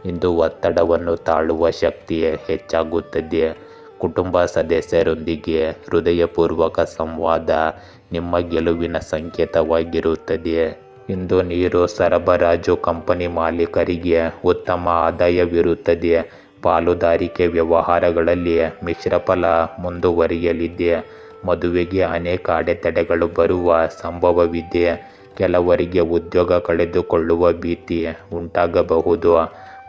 ಇಂದು ಒತ್ತಡವನ್ನು ತಾಳುವ ಶಕ್ತಿ ಹೆಚ್ಚಾಗುತ್ತದೆ. ಕುಟುಂಬ ಸದಸ್ಯರೊಂದಿಗೆ ಹೃದಯಪೂರ್ವಕ ಸಂವಾದ ನಿಮ್ಮ ಗೆಲುವಿನ ಸಂಕೇತವಾಗಿರುತ್ತದೆ. ಇಂದು ನೀರು ಸರಬರಾಜು ಕಂಪನಿ ಮಾಲೀಕರಿಗೆ ಉತ್ತಮ ಆದಾಯವಿರುತ್ತದೆ. ಪಾಲುದಾರಿಕೆ ವ್ಯವಹಾರಗಳಲ್ಲಿ ಮಿಶ್ರ ಫಲ ಮುಂದುವರಿಯಲಿದೆ. ಮದುವೆಗೆ ಅನೇಕ ಅಡೆತಡೆಗಳು ಬರುವ ಸಂಭವವಿದೆ. ಕೆಲವರಿಗೆ ಉದ್ಯೋಗ ಕಳೆದುಕೊಳ್ಳುವ ಭೀತಿ ಉಂಟಾಗಬಹುದು.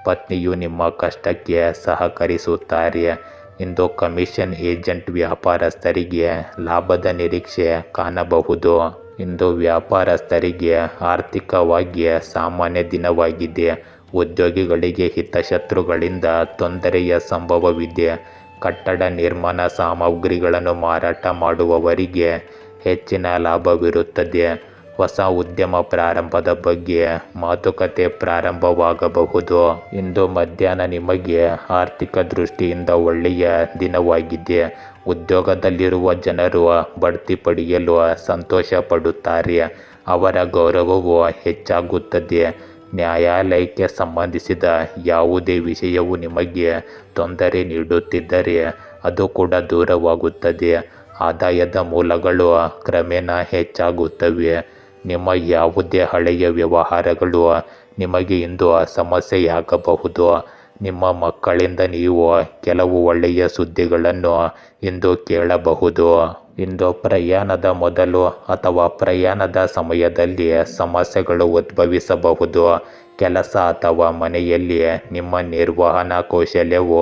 ಪತ್ನಿಯು ನಿಮ್ಮ ಕಷ್ಟಕ್ಕೆ ಸಹಕರಿಸುತ್ತಾರೆ. ಇಂದು ಕಮಿಷನ್ ಏಜೆಂಟ್ ವ್ಯಾಪಾರಸ್ಥರಿಗೆ ಲಾಭದ ನಿರೀಕ್ಷೆ ಕಾಣಬಹುದು. ಇಂದು ವ್ಯಾಪಾರಸ್ಥರಿಗೆ ಆರ್ಥಿಕವಾಗಿ ಸಾಮಾನ್ಯ ದಿನವಾಗಿದೆ. ಉದ್ಯೋಗಿಗಳಿಗೆ ಹಿತಶತ್ರುಗಳಿಂದ ತೊಂದರೆಯ ಸಂಭವವಿದೆ. ಕಟ್ಟಡ ನಿರ್ಮಾಣ ಸಾಮಗ್ರಿಗಳನ್ನು ಮಾರಾಟ ಮಾಡುವವರಿಗೆ ಹೆಚ್ಚಿನ ಲಾಭವಿರುತ್ತದೆ. ಹೊಸ ಉದ್ಯಮ ಪ್ರಾರಂಭದ ಬಗ್ಗೆ ಮಾತುಕತೆ ಪ್ರಾರಂಭವಾಗಬಹುದು. ಇಂದು ಮಧ್ಯಾಹ್ನ ನಿಮಗೆ ಆರ್ಥಿಕ ದೃಷ್ಟಿಯಿಂದ ಒಳ್ಳೆಯ ದಿನವಾಗಿದೆ. ಉದ್ಯೋಗದಲ್ಲಿರುವ ಜನರು ಬಡ್ತಿ ಪಡೆಯಲು ಸಂತೋಷ ಪಡುತ್ತಾರೆ. ಅವರ ಗೌರವವು ಹೆಚ್ಚಾಗುತ್ತದೆ. ನ್ಯಾಯಾಲಯಕ್ಕೆ ಸಂಬಂಧಿಸಿದ ಯಾವುದೇ ವಿಷಯವು ನಿಮಗೆ ತೊಂದರೆ ನೀಡುತ್ತಿದ್ದರೆ ಅದು ಕೂಡ ದೂರವಾಗುತ್ತದೆ. ಆದಾಯದ ಮೂಲಗಳು ಕ್ರಮೇಣ ಹೆಚ್ಚಾಗುತ್ತವೆ. ನಿಮ್ಮ ಯಾವುದೇ ಹಳೆಯ ವ್ಯವಹಾರಗಳು ನಿಮಗೆ ಇಂದು ಸಮಸ್ಯೆಯಾಗಬಹುದು. ನಿಮ್ಮ ಮಕ್ಕಳಿಂದ ನೀವು ಕೆಲವು ಒಳ್ಳೆಯ ಸುದ್ದಿಗಳನ್ನು ಇಂದು ಕೇಳಬಹುದು. ಇಂದು ಪ್ರಯಾಣದ ಮೊದಲು ಅಥವಾ ಪ್ರಯಾಣದ ಸಮಯದಲ್ಲಿ ಸಮಸ್ಯೆಗಳು ಉದ್ಭವಿಸಬಹುದು. ಕೆಲಸ ಅಥವಾ ಮನೆಯಲ್ಲಿ ನಿಮ್ಮ ನಿರ್ವಹಣಾ ಕೌಶಲ್ಯವು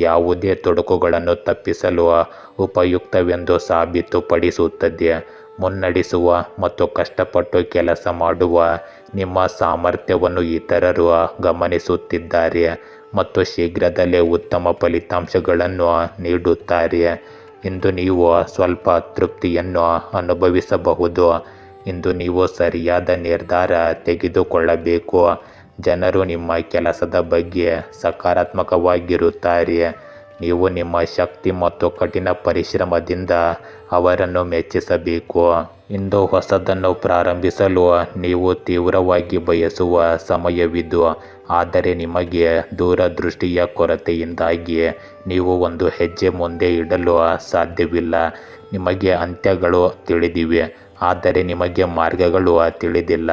ಯಾವುದೇ ತೊಡಕುಗಳನ್ನು ತಪ್ಪಿಸಲು ಉಪಯುಕ್ತವೆಂದು ಸಾಬೀತುಪಡಿಸುತ್ತದೆ. ಮುನ್ನಡೆಸುವ ಮತ್ತು ಕಷ್ಟಪಟ್ಟು ಕೆಲಸ ಮಾಡುವ ನಿಮ್ಮ ಸಾಮರ್ಥ್ಯವನ್ನು ಇತರರು ಗಮನಿಸುತ್ತಿದ್ದಾರೆ ಮತ್ತು ಶೀಘ್ರದಲ್ಲೇ ಉತ್ತಮ ಫಲಿತಾಂಶಗಳನ್ನು ನೀಡುತ್ತಾರೆ. ಇಂದು ನೀವು ಸ್ವಲ್ಪ ತೃಪ್ತಿಯನ್ನು ಅನುಭವಿಸಬಹುದು. ಇಂದು ನೀವು ಸರಿಯಾದ ನಿರ್ಧಾರ ತೆಗೆದುಕೊಳ್ಳಬೇಕು. ಜನರು ನಿಮ್ಮ ಕೆಲಸದ ಬಗ್ಗೆ ಸಕಾರಾತ್ಮಕವಾಗಿರುತ್ತಾರೆ. ನೀವು ನಿಮ್ಮ ಶಕ್ತಿ ಮತ್ತು ಕಠಿಣ ಪರಿಶ್ರಮದಿಂದ ಅವರನ್ನು ಮೆಚ್ಚಿಸಬೇಕು. ಇಂದು ಹೊಸದನ್ನು ಪ್ರಾರಂಭಿಸಲು ನೀವು ತೀವ್ರವಾಗಿ ಬಯಸುವ ಸಮಯವಿದು. ಆದರೆ ನಿಮಗೆ ದೂರದೃಷ್ಟಿಯ ಕೊರತೆಯಿಂದಾಗಿ ನೀವು ಒಂದು ಹೆಜ್ಜೆ ಮುಂದೆ ಇಡಲು ಸಾಧ್ಯವಿಲ್ಲ. ನಿಮಗೆ ಅಂತ್ಯಗಳು ತಿಳಿದಿವೆ, ಆದರೆ ನಿಮಗೆ ಮಾರ್ಗಗಳು ತಿಳಿದಿಲ್ಲ.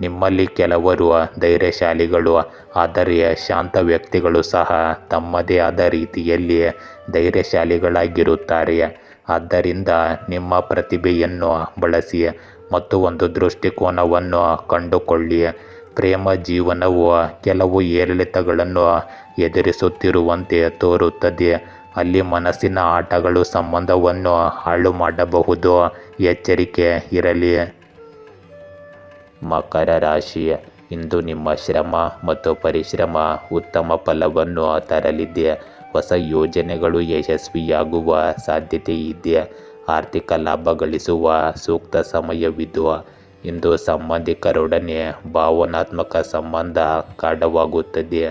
ನಿಮ್ಮಲ್ಲಿ ಕೆಲವರು ಧೈರ್ಯಶಾಲಿಗಳು, ಆದರೆ ಶಾಂತ ವ್ಯಕ್ತಿಗಳು ಸಹ ತಮ್ಮದೇ ಆದ ರೀತಿಯಲ್ಲಿ ಧೈರ್ಯಶಾಲಿಗಳಾಗಿರುತ್ತಾರೆ. ಆದ್ದರಿಂದ ನಿಮ್ಮ ಪ್ರತಿಭೆಯನ್ನು ಬಳಸಿ ಮತ್ತು ಒಂದು ದೃಷ್ಟಿಕೋನವನ್ನು ಕಂಡುಕೊಳ್ಳಿ. ಪ್ರೇಮ ಜೀವನವು ಕೆಲವು ಏರಿಳಿತಗಳನ್ನು ಎದುರಿಸುತ್ತಿರುವಂತೆ ತೋರುತ್ತದೆ. ಅಲ್ಲಿ ಮನಸ್ಸಿನ ಆಟಗಳು ಸಂಬಂಧವನ್ನು ಹಾಳು ಮಾಡಬಹುದು. ಎಚ್ಚರಿಕೆ ಇರಲಿ. ಮಕರ ರಾಶಿ, ಇಂದು ನಿಮ್ಮ ಶ್ರಮ ಮತ್ತು ಪರಿಶ್ರಮ ಉತ್ತಮ ಫಲವನ್ನು ತರಲಿದೆ. ಹೊಸ ಯೋಜನೆಗಳು ಯಶಸ್ವಿಯಾಗುವ ಸಾಧ್ಯತೆ ಇದೆ. ಆರ್ಥಿಕ ಲಾಭ ಗಳಿಸುವ ಸೂಕ್ತ ಸಮಯವಿದು. ಇಂದು ಸಂಬಂಧಿಕರೊಡನೆ ಭಾವನಾತ್ಮಕ ಸಂಬಂಧ ಗಾಢವಾಗುತ್ತದೆ.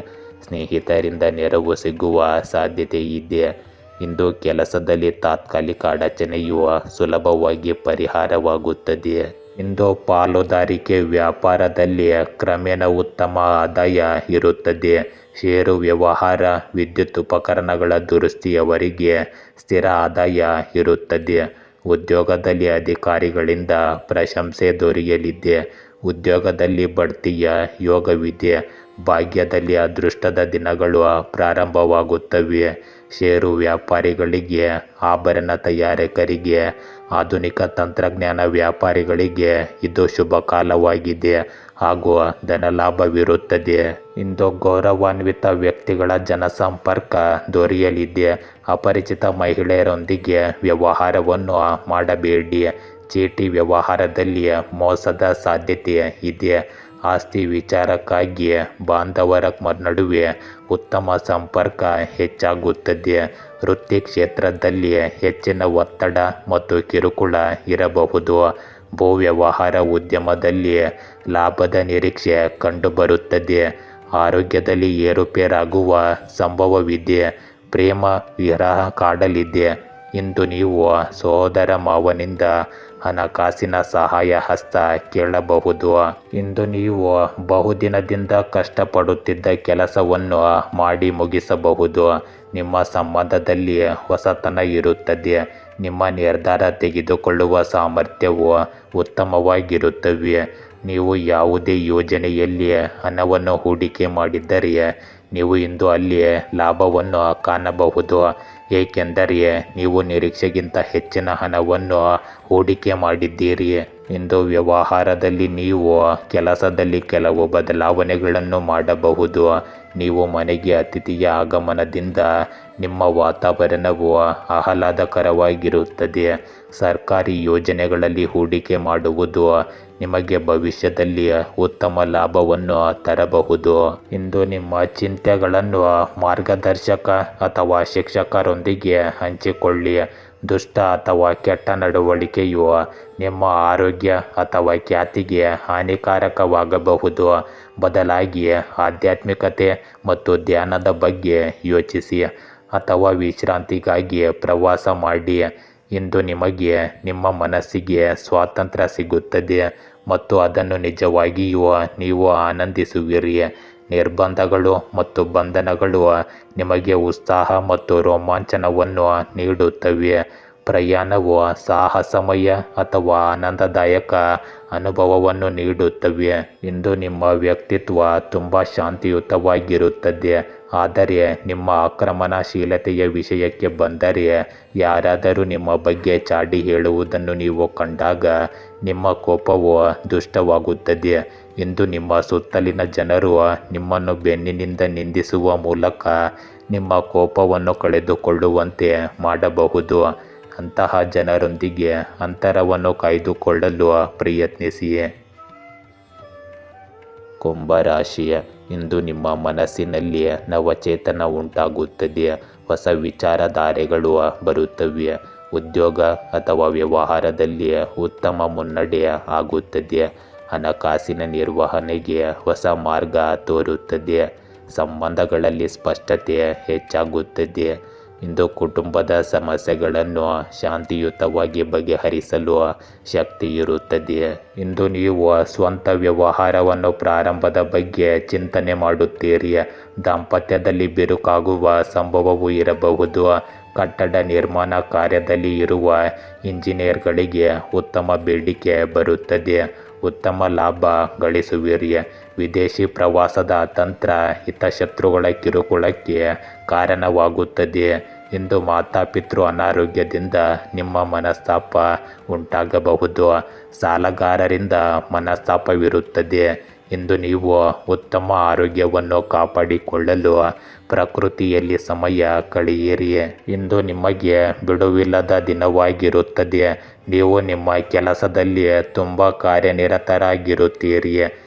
ಸ್ನೇಹಿತರಿಂದ ನೆರವು ಸಿಗುವ ಸಾಧ್ಯತೆ ಇದೆ. ಇಂದು ಕೆಲಸದಲ್ಲಿ ತಾತ್ಕಾಲಿಕ ಅಡಚಣೆಯು ಸುಲಭವಾಗಿ ಪರಿಹಾರವಾಗುತ್ತದೆ. ಇಂದು ಪಾಲುದಾರಿಕೆ ವ್ಯಾಪಾರದಲ್ಲಿ ಕ್ರಮೇಣ ಉತ್ತಮ ಆದಾಯ ಇರುತ್ತದೆ. ಷೇರು ವ್ಯವಹಾರ, ವಿದ್ಯುತ್ ಉಪಕರಣಗಳ ದುರಸ್ತಿಯವರಿಗೆ ಸ್ಥಿರ ಆದಾಯ ಇರುತ್ತದೆ. ಉದ್ಯೋಗದಲ್ಲಿ ಅಧಿಕಾರಿಗಳಿಂದ ಪ್ರಶಂಸೆ ದೊರೆಯಲಿದೆ. ಉದ್ಯೋಗದಲ್ಲಿ ಬಡ್ತಿಯ ಯೋಗವಿದೆ. ಭಾಗ್ಯದಲ್ಲಿ ಅದೃಷ್ಟದ ದಿನಗಳು ಪ್ರಾರಂಭವಾಗುತ್ತವೆ. ಷೇರು ವ್ಯಾಪಾರಿಗಳಿಗೆ, ಆಭರಣ ತಯಾರಕರಿಗೆ, ಆಧುನಿಕ ತಂತ್ರಜ್ಞಾನ ವ್ಯಾಪಾರಿಗಳಿಗೆ ಇದು ಶುಭ ಕಾಲವಾಗಿದೆ ಹಾಗೂ ಧನಲಾಭವಿರುತ್ತದೆ. ಇಂದು ಗೌರವಾನ್ವಿತ ವ್ಯಕ್ತಿಗಳ ಜನಸಂಪರ್ಕ ದೊರೆಯಲಿದೆ. ಅಪರಿಚಿತ ಮಹಿಳೆಯರೊಂದಿಗೆ ವ್ಯವಹಾರವನ್ನು ಮಾಡಬೇಡಿ. ಚೀಟಿ ವ್ಯವಹಾರದಲ್ಲಿ ಮೋಸದ ಸಾಧ್ಯತೆ ಇದೆ. ಆಸ್ತಿ ವಿಚಾರಕ್ಕಾಗಿ ಬಾಂಧವರ ನಡುವೆ ಉತ್ತಮ ಸಂಪರ್ಕ ಹೆಚ್ಚಾಗುತ್ತದೆ. ವೃತ್ತಿ ಕ್ಷೇತ್ರದಲ್ಲಿ ಹೆಚ್ಚಿನ ಒತ್ತಡ ಮತ್ತು ಕಿರುಕುಳ ಇರಬಹುದು. ಭೂ ವ್ಯವಹಾರ ಉದ್ಯಮದಲ್ಲಿ ಲಾಭದ ನಿರೀಕ್ಷೆ ಕಂಡುಬರುತ್ತದೆ. ಆರೋಗ್ಯದಲ್ಲಿ ಏರುಪೇರಾಗುವ ಸಂಭವವಿದೆ. ಪ್ರೇಮ ವಿರಹ ಕಾಡಲಿದೆ. ಇಂದು ನೀವು ಸಹೋದರ ಮಾವನಿಂದ ಹಣಕಾಸಿನ ಸಹಾಯ ಹಸ್ತ ಕೇಳಬಹುದು. ಇಂದು ನೀವು ಬಹುದಿನದಿಂದ ಕಷ್ಟಪಡುತ್ತಿದ್ದ ಕೆಲಸವನ್ನು ಮಾಡಿ ಮುಗಿಸಬಹುದು. ನಿಮ್ಮ ಸಂಬಂಧದಲ್ಲಿ ಹೊಸತನ ಇರುತ್ತದೆ. ನಿಮ್ಮ ನಿರ್ಧಾರ ತೆಗೆದುಕೊಳ್ಳುವ ಸಾಮರ್ಥ್ಯವು ಉತ್ತಮವಾಗಿರುತ್ತವೆ. ನೀವು ಯಾವುದೇ ಯೋಜನೆಯಲ್ಲಿ ಹಣವನ್ನು ಹೂಡಿಕೆ ಮಾಡಿದ್ದರೆ ನೀವು ಇಂದು ಅಲ್ಲಿ ಲಾಭವನ್ನು ಕಾಣಬಹುದು. ಏಕೆಂದರೆ ನೀವು ನಿರೀಕ್ಷೆಗಿಂತ ಹೆಚ್ಚಿನ ಹಣವನ್ನು ಹೂಡಿಕೆ ಮಾಡಿದ್ದೀರಿ. ಇಂದು ವ್ಯವಹಾರದಲ್ಲಿ ನೀವು ಕೆಲಸದಲ್ಲಿ ಕೆಲವು ಬದಲಾವಣೆಗಳನ್ನು ಮಾಡಬಹುದು. ನೀವು ಮನೆಗೆ ಅತಿಥಿಯ ಆಗಮನದಿಂದ ನಿಮ್ಮ ವಾತಾವರಣವು ಆಹ್ಲಾದಕರವಾಗಿರುತ್ತದೆ. ಸರ್ಕಾರಿ ಯೋಜನೆಗಳಲ್ಲಿ ಹೂಡಿಕೆ ಮಾಡುವುದು ನಿಮಗೆ ಭವಿಷ್ಯದಲ್ಲಿ ಉತ್ತಮ ಲಾಭವನ್ನು ತರಬಹುದು. ಇಂದು ನಿಮ್ಮ ಚಿಂತೆಗಳನ್ನು ಮಾರ್ಗದರ್ಶಕ ಅಥವಾ ಶಿಕ್ಷಕರೊಂದಿಗೆ ಹಂಚಿಕೊಳ್ಳಿ. ದುಷ್ಟ ಅಥವಾ ಕೆಟ್ಟ ನಡವಳಿಕೆಯು ನಿಮ್ಮ ಆರೋಗ್ಯ ಅಥವಾ ಖ್ಯಾತಿಗೆ ಹಾನಿಕಾರಕವಾಗಬಹುದು. ಬದಲಾಗಿ ಆಧ್ಯಾತ್ಮಿಕತೆ ಮತ್ತು ಧ್ಯಾನದ ಬಗ್ಗೆ ಯೋಚಿಸಿ ಅಥವಾ ವಿಶ್ರಾಂತಿಗಾಗಿ ಪ್ರವಾಸ ಮಾಡಿ. ಇಂದು ನಿಮಗೆ ನಿಮ್ಮ ಮನಸ್ಸಿಗೆ ಸ್ವಾತಂತ್ರ್ಯ ಸಿಗುತ್ತದೆ ಮತ್ತು ಅದನ್ನು ನಿಜವಾಗಿಯೂ ನೀವು ಆನಂದಿಸುವಿರಿ. ನಿರ್ಬಂಧಗಳು ಮತ್ತು ಬಂಧನಗಳು ನಿಮಗೆ ಉತ್ಸಾಹ ಮತ್ತು ರೋಮಾಂಚನವನ್ನು ನೀಡುತ್ತವೆ. ಪ್ರಯಾಣವು ಸಾಹಸಮಯ ಅಥವಾ ಆನಂದದಾಯಕ ಅನುಭವವನ್ನು ನೀಡುತ್ತವೆ. ಇಂದು ನಿಮ್ಮ ವ್ಯಕ್ತಿತ್ವ ತುಂಬ ಶಾಂತಿಯುತವಾಗಿರುತ್ತದೆ. ಆದರೆ ನಿಮ್ಮ ಆಕ್ರಮಣಶೀಲತೆಯ ವಿಷಯಕ್ಕೆ ಬಂದರೆ, ಯಾರಾದರೂ ನಿಮ್ಮ ಬಗ್ಗೆ ಚಾಡಿ ಹೇಳುವುದನ್ನು ನೀವು ಕಂಡಾಗ ನಿಮ್ಮ ಕೋಪವು ದುಷ್ಟವಾಗುತ್ತದೆ. ಇಂದು ನಿಮ್ಮ ಸುತ್ತಲಿನ ಜನರು ನಿಮ್ಮನ್ನು ಬೆನ್ನಿನಿಂದ ನಿಂದಿಸುವ ಮೂಲಕ ನಿಮ್ಮ ಕೋಪವನ್ನು ಕಳೆದುಕೊಳ್ಳುವಂತೆ ಮಾಡಬಹುದು. ಅಂತಹ ಜನರೊಂದಿಗೆ ಅಂತರವನ್ನು ಕಾಯ್ದುಕೊಳ್ಳಲು ಪ್ರಯತ್ನಿಸಿ. ಕುಂಭರಾಶಿಯ ಇಂದು ನಿಮ್ಮ ಮನಸ್ಸಿನಲ್ಲಿ ನವಚೇತನ ಉಂಟಾಗುತ್ತದೆ. ಹೊಸ ವಿಚಾರಧಾರೆಗಳು ಬರುತ್ತವೆ. ಉದ್ಯೋಗ ಅಥವಾ ವ್ಯವಹಾರದಲ್ಲಿ ಉತ್ತಮ ಮುನ್ನಡೆ ಆಗುತ್ತದೆ. ಹಣಕಾಸಿನ ನಿರ್ವಹಣೆಗೆ ಹೊಸ ಮಾರ್ಗ ತೋರುತ್ತದೆ. ಸಂಬಂಧಗಳಲ್ಲಿ ಸ್ಪಷ್ಟತೆ ಹೆಚ್ಚಾಗುತ್ತದೆ. ಇಂದು ಕುಟುಂಬದ ಸಮಸ್ಯೆಗಳನ್ನು ಶಾಂತಿಯುತವಾಗಿ ಬಗೆಹರಿಸಲು ಶಕ್ತಿ ಇರುತ್ತದೆ. ಇಂದು ನೀವು ಸ್ವಂತ ವ್ಯವಹಾರವನ್ನು ಪ್ರಾರಂಭದ ಬಗ್ಗೆ ಚಿಂತನೆ ಮಾಡುತ್ತೀರಿ. ದಾಂಪತ್ಯದಲ್ಲಿ ಬಿರುಕಾಗುವ ಸಂಭವವೂ ಇರಬಹುದು. ಕಟ್ಟಡ ನಿರ್ಮಾಣ ಕಾರ್ಯದಲ್ಲಿ ಇರುವ ಇಂಜಿನಿಯರ್ಗಳಿಗೆ ಉತ್ತಮ ಬೇಡಿಕೆ ಬರುತ್ತದೆ. ಉತ್ತಮ ಲಾಭ ಗಳಿಸುವಿರಿ. ವಿದೇಶಿ ಪ್ರವಾಸದ ತಂತ್ರ ಹಿತಶತ್ರುಗಳ ಕಿರುಕುಳಕ್ಕೆ ಕಾರಣವಾಗುತ್ತದೆ. ಇಂದು ಮಾತಾಪಿತೃ ಅನಾರೋಗ್ಯದಿಂದ ನಿಮ್ಮ ಮನಸ್ತಾಪ ಉಂಟಾಗಬಹುದು. ಸಾಲಗಾರರಿಂದ ಮನಸ್ತಾಪವಿರುತ್ತದೆ. ಇಂದು ನೀವು ಉತ್ತಮ ಆರೋಗ್ಯವನ್ನು ಕಾಪಾಡಿಕೊಳ್ಳಲು ಪ್ರಕೃತಿಯಲ್ಲಿ ಸಮಯ ಕಳೆಯಿರಿ. ಇಂದು ನಿಮಗೆ ಬಿಡುವಿಲ್ಲದ ದಿನವಾಗಿರುತ್ತದೆ. ನೀವು ನಿಮ್ಮ ಕೆಲಸದಲ್ಲಿ ತುಂಬ ಕಾರ್ಯನಿರತರಾಗಿರುತ್ತೀರಿ.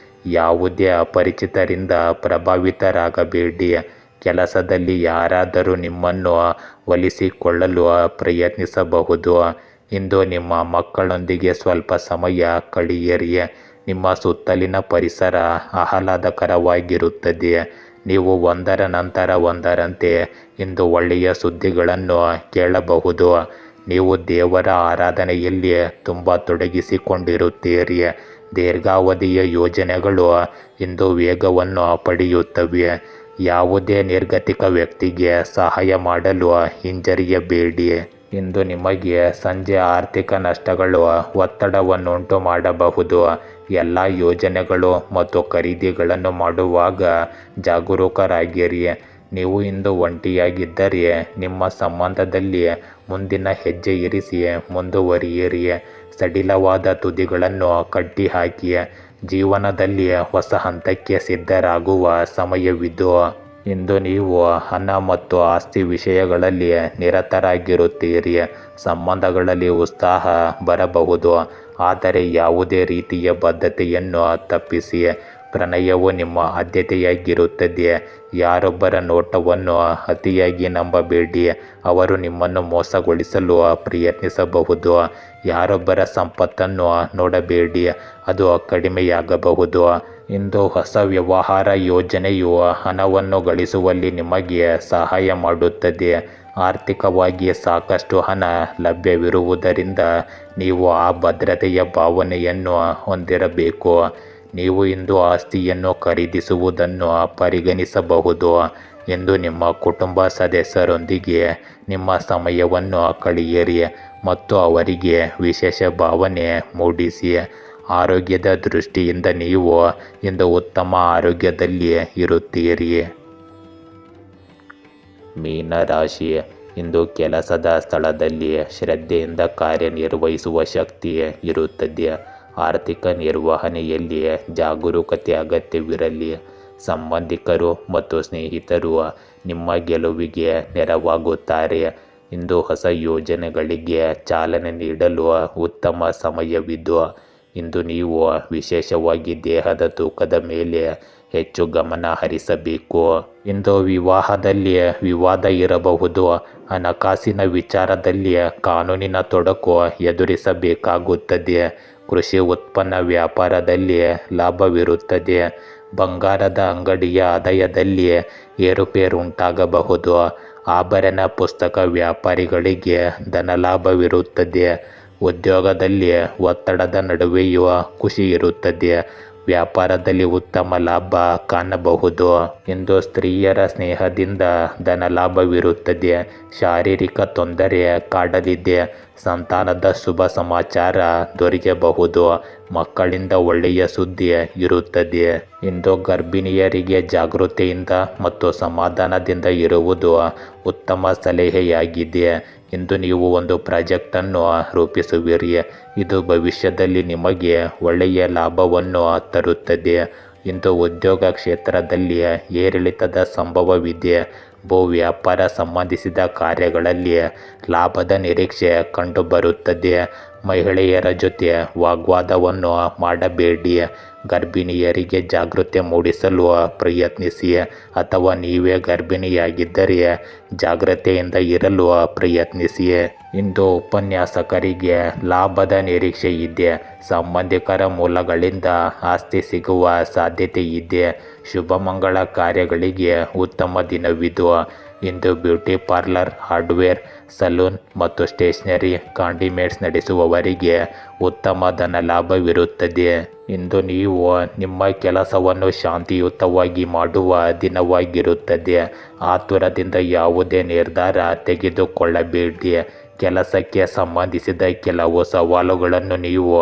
ಯಾವುದೇ ಅಪರಿಚಿತರಿಂದ ಪ್ರಭಾವಿತರಾಗಬೇಡಿ. ಕೆಲಸದಲ್ಲಿ ಯಾರಾದರೂ ನಿಮ್ಮನ್ನು ಒಲಿಸಿಕೊಳ್ಳಲು ಪ್ರಯತ್ನಿಸಬಹುದು. ಇಂದು ನಿಮ್ಮ ಮಕ್ಕಳೊಂದಿಗೆ ಸ್ವಲ್ಪ ಸಮಯ ಕಳೆಯಿರಿ. ನಿಮ್ಮ ಸುತ್ತಲಿನ ಪರಿಸರ ಆಹ್ಲಾದಕರವಾಗಿರುತ್ತದೆ. ನೀವು ಒಂದರ ನಂತರ ಒಂದರಂತೆ ಇಂದು ಒಳ್ಳೆಯ ಸುದ್ದಿಗಳನ್ನು ಕೇಳಬಹುದು. ನೀವು ದೇವರ ಆರಾಧನೆಯಲ್ಲಿ ತುಂಬ ತೊಡಗಿಸಿಕೊಂಡಿರುತ್ತೀರಿ. ದೀರ್ಘಾವಧಿಯ ಯೋಜನೆಗಳು ಇಂದು ವೇಗವನ್ನು ಪಡೆಯುತ್ತವೆ. ಯಾವುದೇ ನಿರ್ಗತಿಕ ವ್ಯಕ್ತಿಗೆ ಸಹಾಯ ಮಾಡಲು ಹಿಂಜರಿಯಬೇಡಿ. ಇಂದು ನಿಮಗೆ ಸಂಜೆ ಆರ್ಥಿಕ ನಷ್ಟಗಳು ಒತ್ತಡವನ್ನುಂಟು ಮಾಡಬಹುದು. ಎಲ್ಲ ಯೋಜನೆಗಳು ಮತ್ತು ಖರೀದಿಗಳನ್ನು ಮಾಡುವಾಗ ಜಾಗರೂಕರಾಗಿರಿ. ನೀವು ಇಂದು ಒಂಟಿಯಾಗಿದ್ದರೆ ನಿಮ್ಮ ಸಂಬಂಧದಲ್ಲಿ ಮುಂದಿನ ಹೆಜ್ಜೆ ಇರಿಸಿ ಮುಂದುವರಿಯಿರಿ. ಸಡಿಲವಾದ ತುದಿಗಳನ್ನು ಕಟ್ಟಿಹಾಕಿ. ಜೀವನದಲ್ಲಿ ಹೊಸ ಹಂತಕ್ಕೆ ಸಿದ್ಧರಾಗುವ ಸಮಯವಿದು. ಇಂದು ನೀವು ಹಣ ಮತ್ತು ಆಸ್ತಿ ವಿಷಯಗಳಲ್ಲಿ ನಿರತರಾಗಿರುತ್ತೀರಿ. ಸಂಬಂಧಗಳಲ್ಲಿ ಉತ್ಸಾಹ ಬರಬಹುದು, ಆದರೆ ಯಾವುದೇ ರೀತಿಯ ಬದ್ಧತೆಯನ್ನು ತಪ್ಪಿಸಿ. ಪ್ರಣಯವು ನಿಮ್ಮ ಆದ್ಯತೆಯಾಗಿರುತ್ತದೆ. ಯಾರೊಬ್ಬರ ನೋಟವನ್ನು ಅತಿಯಾಗಿ ನಂಬಬೇಡಿ, ಅವರು ನಿಮ್ಮನ್ನು ಮೋಸಗೊಳಿಸಲು ಪ್ರಯತ್ನಿಸಬಹುದು. ಯಾರೊಬ್ಬರ ಸಂಪತ್ತನ್ನು ನೋಡಬೇಡಿ, ಅದು ಕಡಿಮೆಯಾಗಬಹುದು. ಇಂದು ಹೊಸ ವ್ಯವಹಾರ ಯೋಜನೆಯು ಹಣವನ್ನು ಗಳಿಸುವಲ್ಲಿ ನಿಮಗೆ ಸಹಾಯ ಮಾಡುತ್ತದೆ. ಆರ್ಥಿಕವಾಗಿ ಸಾಕಷ್ಟು ಹಣ ಲಭ್ಯವಿರುವುದರಿಂದ ನೀವು ಆ ಭದ್ರತೆಯ ಭಾವನೆಯನ್ನು ಹೊಂದಿರಬೇಕು. ನೀವು ಇಂದು ಆಸ್ತಿಯನ್ನು ಖರೀದಿಸುವುದನ್ನು ಪರಿಗಣಿಸಬಹುದು. ಇಂದು ನಿಮ್ಮ ಕುಟುಂಬ ಸದಸ್ಯರೊಂದಿಗೆ ನಿಮ್ಮ ಸಮಯವನ್ನು ಕಳೆಯಿರಿ ಮತ್ತು ಅವರಿಗೆ ವಿಶೇಷ ಭಾವನೆ ಮೂಡಿಸಿ. ಆರೋಗ್ಯದ ದೃಷ್ಟಿಯಿಂದ ನೀವು ಇಂದು ಉತ್ತಮ ಆರೋಗ್ಯದಲ್ಲಿ ಇರುತ್ತೀರಿ. ಮೀನರಾಶಿ, ಇಂದು ಕೆಲಸದ ಸ್ಥಳದಲ್ಲಿ ಶ್ರದ್ಧೆಯಿಂದ ಕಾರ್ಯನಿರ್ವಹಿಸುವ ಶಕ್ತಿ ಇರುತ್ತದೆ. ಆರ್ಥಿಕ ನಿರ್ವಹಣೆಯಲ್ಲಿ ಜಾಗರೂಕತೆ ಅಗತ್ಯವಿರಲಿ. ಸಂಬಂಧಿಕರು ಮತ್ತು ಸ್ನೇಹಿತರು ನಿಮ್ಮ ಗೆಲುವಿಗೆ ನೆರವಾಗುತ್ತಾರೆ. ಇಂದು ಹೊಸ ಯೋಜನೆಗಳಿಗೆ ಚಾಲನೆ ನೀಡಲು ಉತ್ತಮ ಸಮಯವಿದು. ಇಂದು ನೀವು ವಿಶೇಷವಾಗಿ ದೇಹದ ತೂಕದ ಮೇಲೆ ಹೆಚ್ಚು ಗಮನ ಹರಿಸಬೇಕು. ಇಂದು ವಿವಾಹದಲ್ಲಿ ವಿವಾದ ಇರಬಹುದು. ಹಣಕಾಸಿನ ವಿಚಾರದಲ್ಲಿ ಕಾನೂನಿನ ತೊಡಕು ಎದುರಿಸಬೇಕಾಗುತ್ತದೆ. ಕೃಷಿ ಉತ್ಪನ್ನ ವ್ಯಾಪಾರದಲ್ಲಿ ಲಾಭವಿರುತ್ತದೆ. ಬಂಗಾರದ ಅಂಗಡಿಯ ಆದಾಯದಲ್ಲಿ ಏರುಪೇರುಂಟಾಗಬಹುದು. ಆಭರಣ ಪುಸ್ತಕ ವ್ಯಾಪಾರಿಗಳಿಗೆ ಧನಲಾಭವಿರುತ್ತದೆ. ಉದ್ಯೋಗದಲ್ಲಿ ಒತ್ತಡದ ನಡುವೆಯೂ ಖುಷಿ ಇರುತ್ತದೆ. ವ್ಯಾಪಾರದಲ್ಲಿ ಉತ್ತಮ ಲಾಭ ಕಾಣಬಹುದು. ಇಂದು ಸ್ತ್ರೀಯರ ಸ್ನೇಹದಿಂದ ಧನಲಾಭವಿರುತ್ತದೆ. ಶಾರೀರಿಕ ತೊಂದರೆ ಕಾಡಲಿದೆ. ಸಂತಾನದ ಶುಭ ಸಮಾಚಾರ ದೊರೆಯಬಹುದು. ಮಕ್ಕಳಿಂದ ಒಳ್ಳೆಯ ಸುದ್ದಿ ಇರುತ್ತದೆ. ಇಂದು ಗರ್ಭಿಣಿಯರಿಗೆ ಜಾಗೃತೆಯಿಂದ ಮತ್ತು ಸಮಾಧಾನದಿಂದ ಇರುವುದು ಉತ್ತಮ ಸಲಹೆಯಾಗಿದೆ. ಇಂದು ನೀವು ಒಂದು ಪ್ರಾಜೆಕ್ಟನ್ನು ರೂಪಿಸುವಿರಿ. ಇದು ಭವಿಷ್ಯದಲ್ಲಿ ನಿಮಗೆ ಒಳ್ಳೆಯ ಲಾಭವನ್ನು ತರುತ್ತದೆ. ಇಂದು ಉದ್ಯೋಗ ಕ್ಷೇತ್ರದಲ್ಲಿ ಏರಿಳಿತದ ಸಂಭವವಿದೆ. ಭೂ ವ್ಯಾಪಾರ ಸಂಬಂಧಿಸಿದ ಕಾರ್ಯಗಳಲ್ಲಿ ಲಾಭದ ನಿರೀಕ್ಷೆ ಕಂಡುಬರುತ್ತದೆ. ಮಹಿಳೆಯರ ಜೊತೆ ವಾಗ್ವಾದವನ್ನು ಮಾಡಬೇಡಿ. ಗರ್ಭಿಣಿಯರಿಗೆ ಜಾಗೃತಿ ಮೂಡಿಸಲು ಪ್ರಯತ್ನಿಸಿ, ಅಥವಾ ನೀವೇ ಗರ್ಭಿಣಿಯಾಗಿದ್ದರೆ ಜಾಗ್ರತೆಯಿಂದ ಇರಲು ಪ್ರಯತ್ನಿಸಿ. ಇಂದು ಉಪನ್ಯಾಸಕರಿಗೆ ಲಾಭದ ನಿರೀಕ್ಷೆ ಇದೆ. ಸಂಬಂಧಿಕರ ಮೂಲಗಳಿಂದ ಆಸ್ತಿ ಸಿಗುವ ಸಾಧ್ಯತೆ ಇದೆ. ಶುಭಮಂಗಳ ಕಾರ್ಯಗಳಿಗೆ ಉತ್ತಮ ದಿನವಿದು. ಇಂದು ಬ್ಯೂಟಿ ಪಾರ್ಲರ್, ಹಾರ್ಡ್ವೇರ್, ಸಲೂನ್ ಮತ್ತು ಸ್ಟೇಷನರಿ, ಕಾಂಡಿಮೆಂಟ್ಸ್ ನಡೆಸುವವರಿಗೆ ಉತ್ತಮ ಧನ ಲಾಭವಿರುತ್ತದೆ. ಇಂದು ನೀವು ನಿಮ್ಮ ಕೆಲಸವನ್ನು ಶಾಂತಿಯುತವಾಗಿ ಮಾಡುವ ದಿನವಾಗಿರುತ್ತದೆ. ಆತುರದಿಂದ ಯಾವುದೇ ನಿರ್ಧಾರ ತೆಗೆದುಕೊಳ್ಳಬೇಡಿ. ಕೆಲಸಕ್ಕೆ ಸಂಬಂಧಿಸಿದ ಕೆಲವು ಸವಾಲುಗಳನ್ನು ನೀವು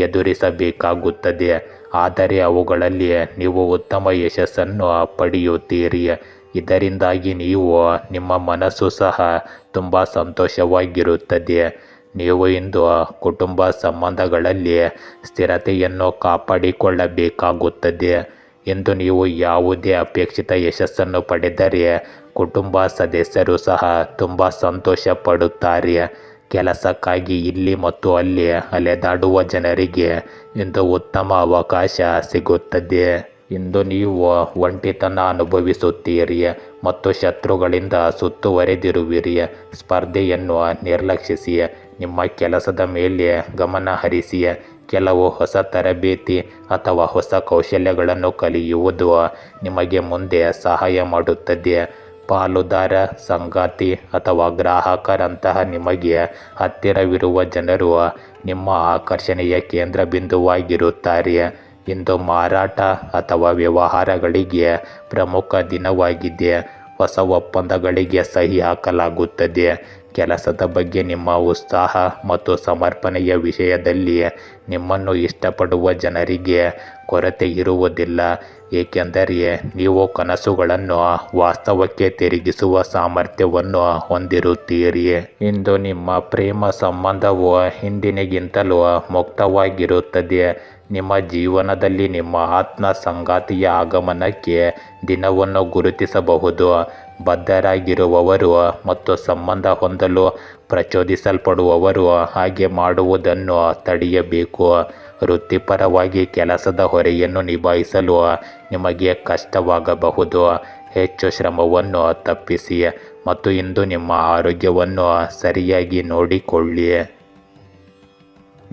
ಎದುರಿಸಬೇಕಾಗುತ್ತದೆ, ಆದರೆ ಅವುಗಳಲ್ಲಿ ನೀವು ಉತ್ತಮ ಯಶಸ್ಸನ್ನು ಪಡೆಯುತ್ತೀರಿ. ಇದರಿಂದಾಗಿ ನೀವು ನಿಮ್ಮ ಮನಸ್ಸು ಸಹ ತುಂಬ ಸಂತೋಷವಾಗಿರುತ್ತದೆ. ನೀವು ಇಂದು ಕುಟುಂಬ ಸಂಬಂಧಗಳಲ್ಲಿ ಸ್ಥಿರತೆಯನ್ನು ಕಾಪಾಡಿಕೊಳ್ಳಬೇಕಾಗುತ್ತದೆ. ಇಂದು ನೀವು ಯಾವುದೇ ಅಪೇಕ್ಷಿತ ಯಶಸ್ಸನ್ನು ಪಡೆದರೆ ಕುಟುಂಬ ಸದಸ್ಯರು ಸಹ ತುಂಬ ಸಂತೋಷ ಪಡುತ್ತಾರೆ. ಕೆಲಸಕ್ಕಾಗಿ ಇಲ್ಲಿ ಮತ್ತು ಅಲ್ಲಿ ಅಲೆದಾಡುವ ಜನರಿಗೆ ಇಂದು ಉತ್ತಮ ಅವಕಾಶ ಸಿಗುತ್ತದೆ. ಇಂದು ನೀವು ಒಂಟಿತನ ಅನುಭವಿಸುತ್ತೀರಿ ಮತ್ತು ಶತ್ರುಗಳಿಂದ ಸುತ್ತುವರೆದಿರುವಿರಿ. ಸ್ಪರ್ಧೆಯನ್ನು ನಿರ್ಲಕ್ಷಿಸಿ. ನಿಮ್ಮ ಕೆಲಸದ ಮೇಲೆ ಗಮನ ಹರಿಸಿ. ಕೆಲವು ಹೊಸ ತರಬೇತಿ ಅಥವಾ ಹೊಸ ಕೌಶಲ್ಯಗಳನ್ನು ಕಲಿಯುವುದು ನಿಮಗೆ ಮುಂದೆ ಸಹಾಯ ಮಾಡುತ್ತದೆ. ಪಾಲುದಾರ, ಸಂಗಾತಿ ಅಥವಾ ಗ್ರಾಹಕರಂತಹ ನಿಮಗೆ ಹತ್ತಿರವಿರುವ ಜನರು ನಿಮ್ಮ ಆಕರ್ಷಣೆಯ ಕೇಂದ್ರ ಬಿಂದುವಾಗಿರುತ್ತಾರೆ. ಇಂದು ಮಾರಾಟ ಅಥವಾ ವ್ಯವಹಾರಗಳಿಗೆ ಪ್ರಮುಖ ದಿನವಾಗಿದೆ. ಹೊಸ ಒಪ್ಪಂದಗಳಿಗೆ ಸಹಿ ಹಾಕಲಾಗುತ್ತದೆ. ಕೆಲಸದ ಬಗ್ಗೆ ನಿಮ್ಮ ಉತ್ಸಾಹ ಮತ್ತು ಸಮರ್ಪಣೆಯ ವಿಷಯದಲ್ಲಿ ನಿಮ್ಮನ್ನು ಇಷ್ಟಪಡುವ ಜನರಿಗೆ ಕೊರತೆ ಇರುವುದಿಲ್ಲ, ಏಕೆಂದರೆ ನೀವು ಕನಸುಗಳನ್ನು ವಾಸ್ತವಕ್ಕೆ ತಿರುಗಿಸುವ ಸಾಮರ್ಥ್ಯವನ್ನು ಹೊಂದಿರುತ್ತೀರಿ. ಇಂದು ನಿಮ್ಮ ಪ್ರೇಮ ಸಂಬಂಧವು ಹಿಂದಿನಗಿಂತಲೂ ಮುಕ್ತವಾಗಿರುತ್ತದೆ. ನಿಮ್ಮ ಜೀವನದಲ್ಲಿ ನಿಮ್ಮ ಆತ್ಮ ಸಂಗಾತಿಯ ಆಗಮನಕ್ಕೆ ದಿನವನ್ನು ಗುರುತಿಸಬಹುದು. ಬದ್ಧರಾಗಿರುವವರು ಮತ್ತು ಸಂಬಂಧ ಹೊಂದಲು ಪ್ರಚೋದಿಸಲ್ಪಡುವವರು ಹಾಗೆ ಮಾಡುವುದನ್ನು ತಡೆಯಬೇಕು. ವೃತ್ತಿಪರವಾಗಿ ಕೆಲಸದ ಹೊರೆಯನ್ನು ನಿಭಾಯಿಸಲು ನಿಮಗೆ ಕಷ್ಟವಾಗಬಹುದು. ಹೆಚ್ಚು ಶ್ರಮವನ್ನು ತಪ್ಪಿಸಿ ಮತ್ತು ಇಂದು ನಿಮ್ಮ ಆರೋಗ್ಯವನ್ನು ಸರಿಯಾಗಿ ನೋಡಿಕೊಳ್ಳಿ.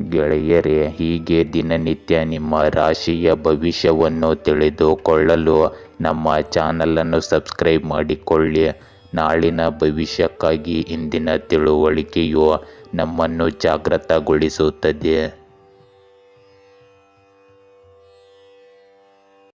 ಗೆಳೆಯರೇ, ಹೀಗೆ ದಿನನಿತ್ಯ ನಿಮ್ಮ ರಾಶಿಯ ಭವಿಷ್ಯವನ್ನು ತಿಳಿದುಕೊಳ್ಳಲು ನಮ್ಮ ಚಾನಲನ್ನು ಸಬ್ಸ್ಕ್ರೈಬ್ ಮಾಡಿಕೊಳ್ಳಿ. ನಾಳಿನ ಭವಿಷ್ಯಕ್ಕಾಗಿ ಇಂದಿನ ತಿಳುವಳಿಕೆಯು ನಮ್ಮನ್ನು ಜಾಗೃತಗೊಳಿಸುತ್ತದೆ.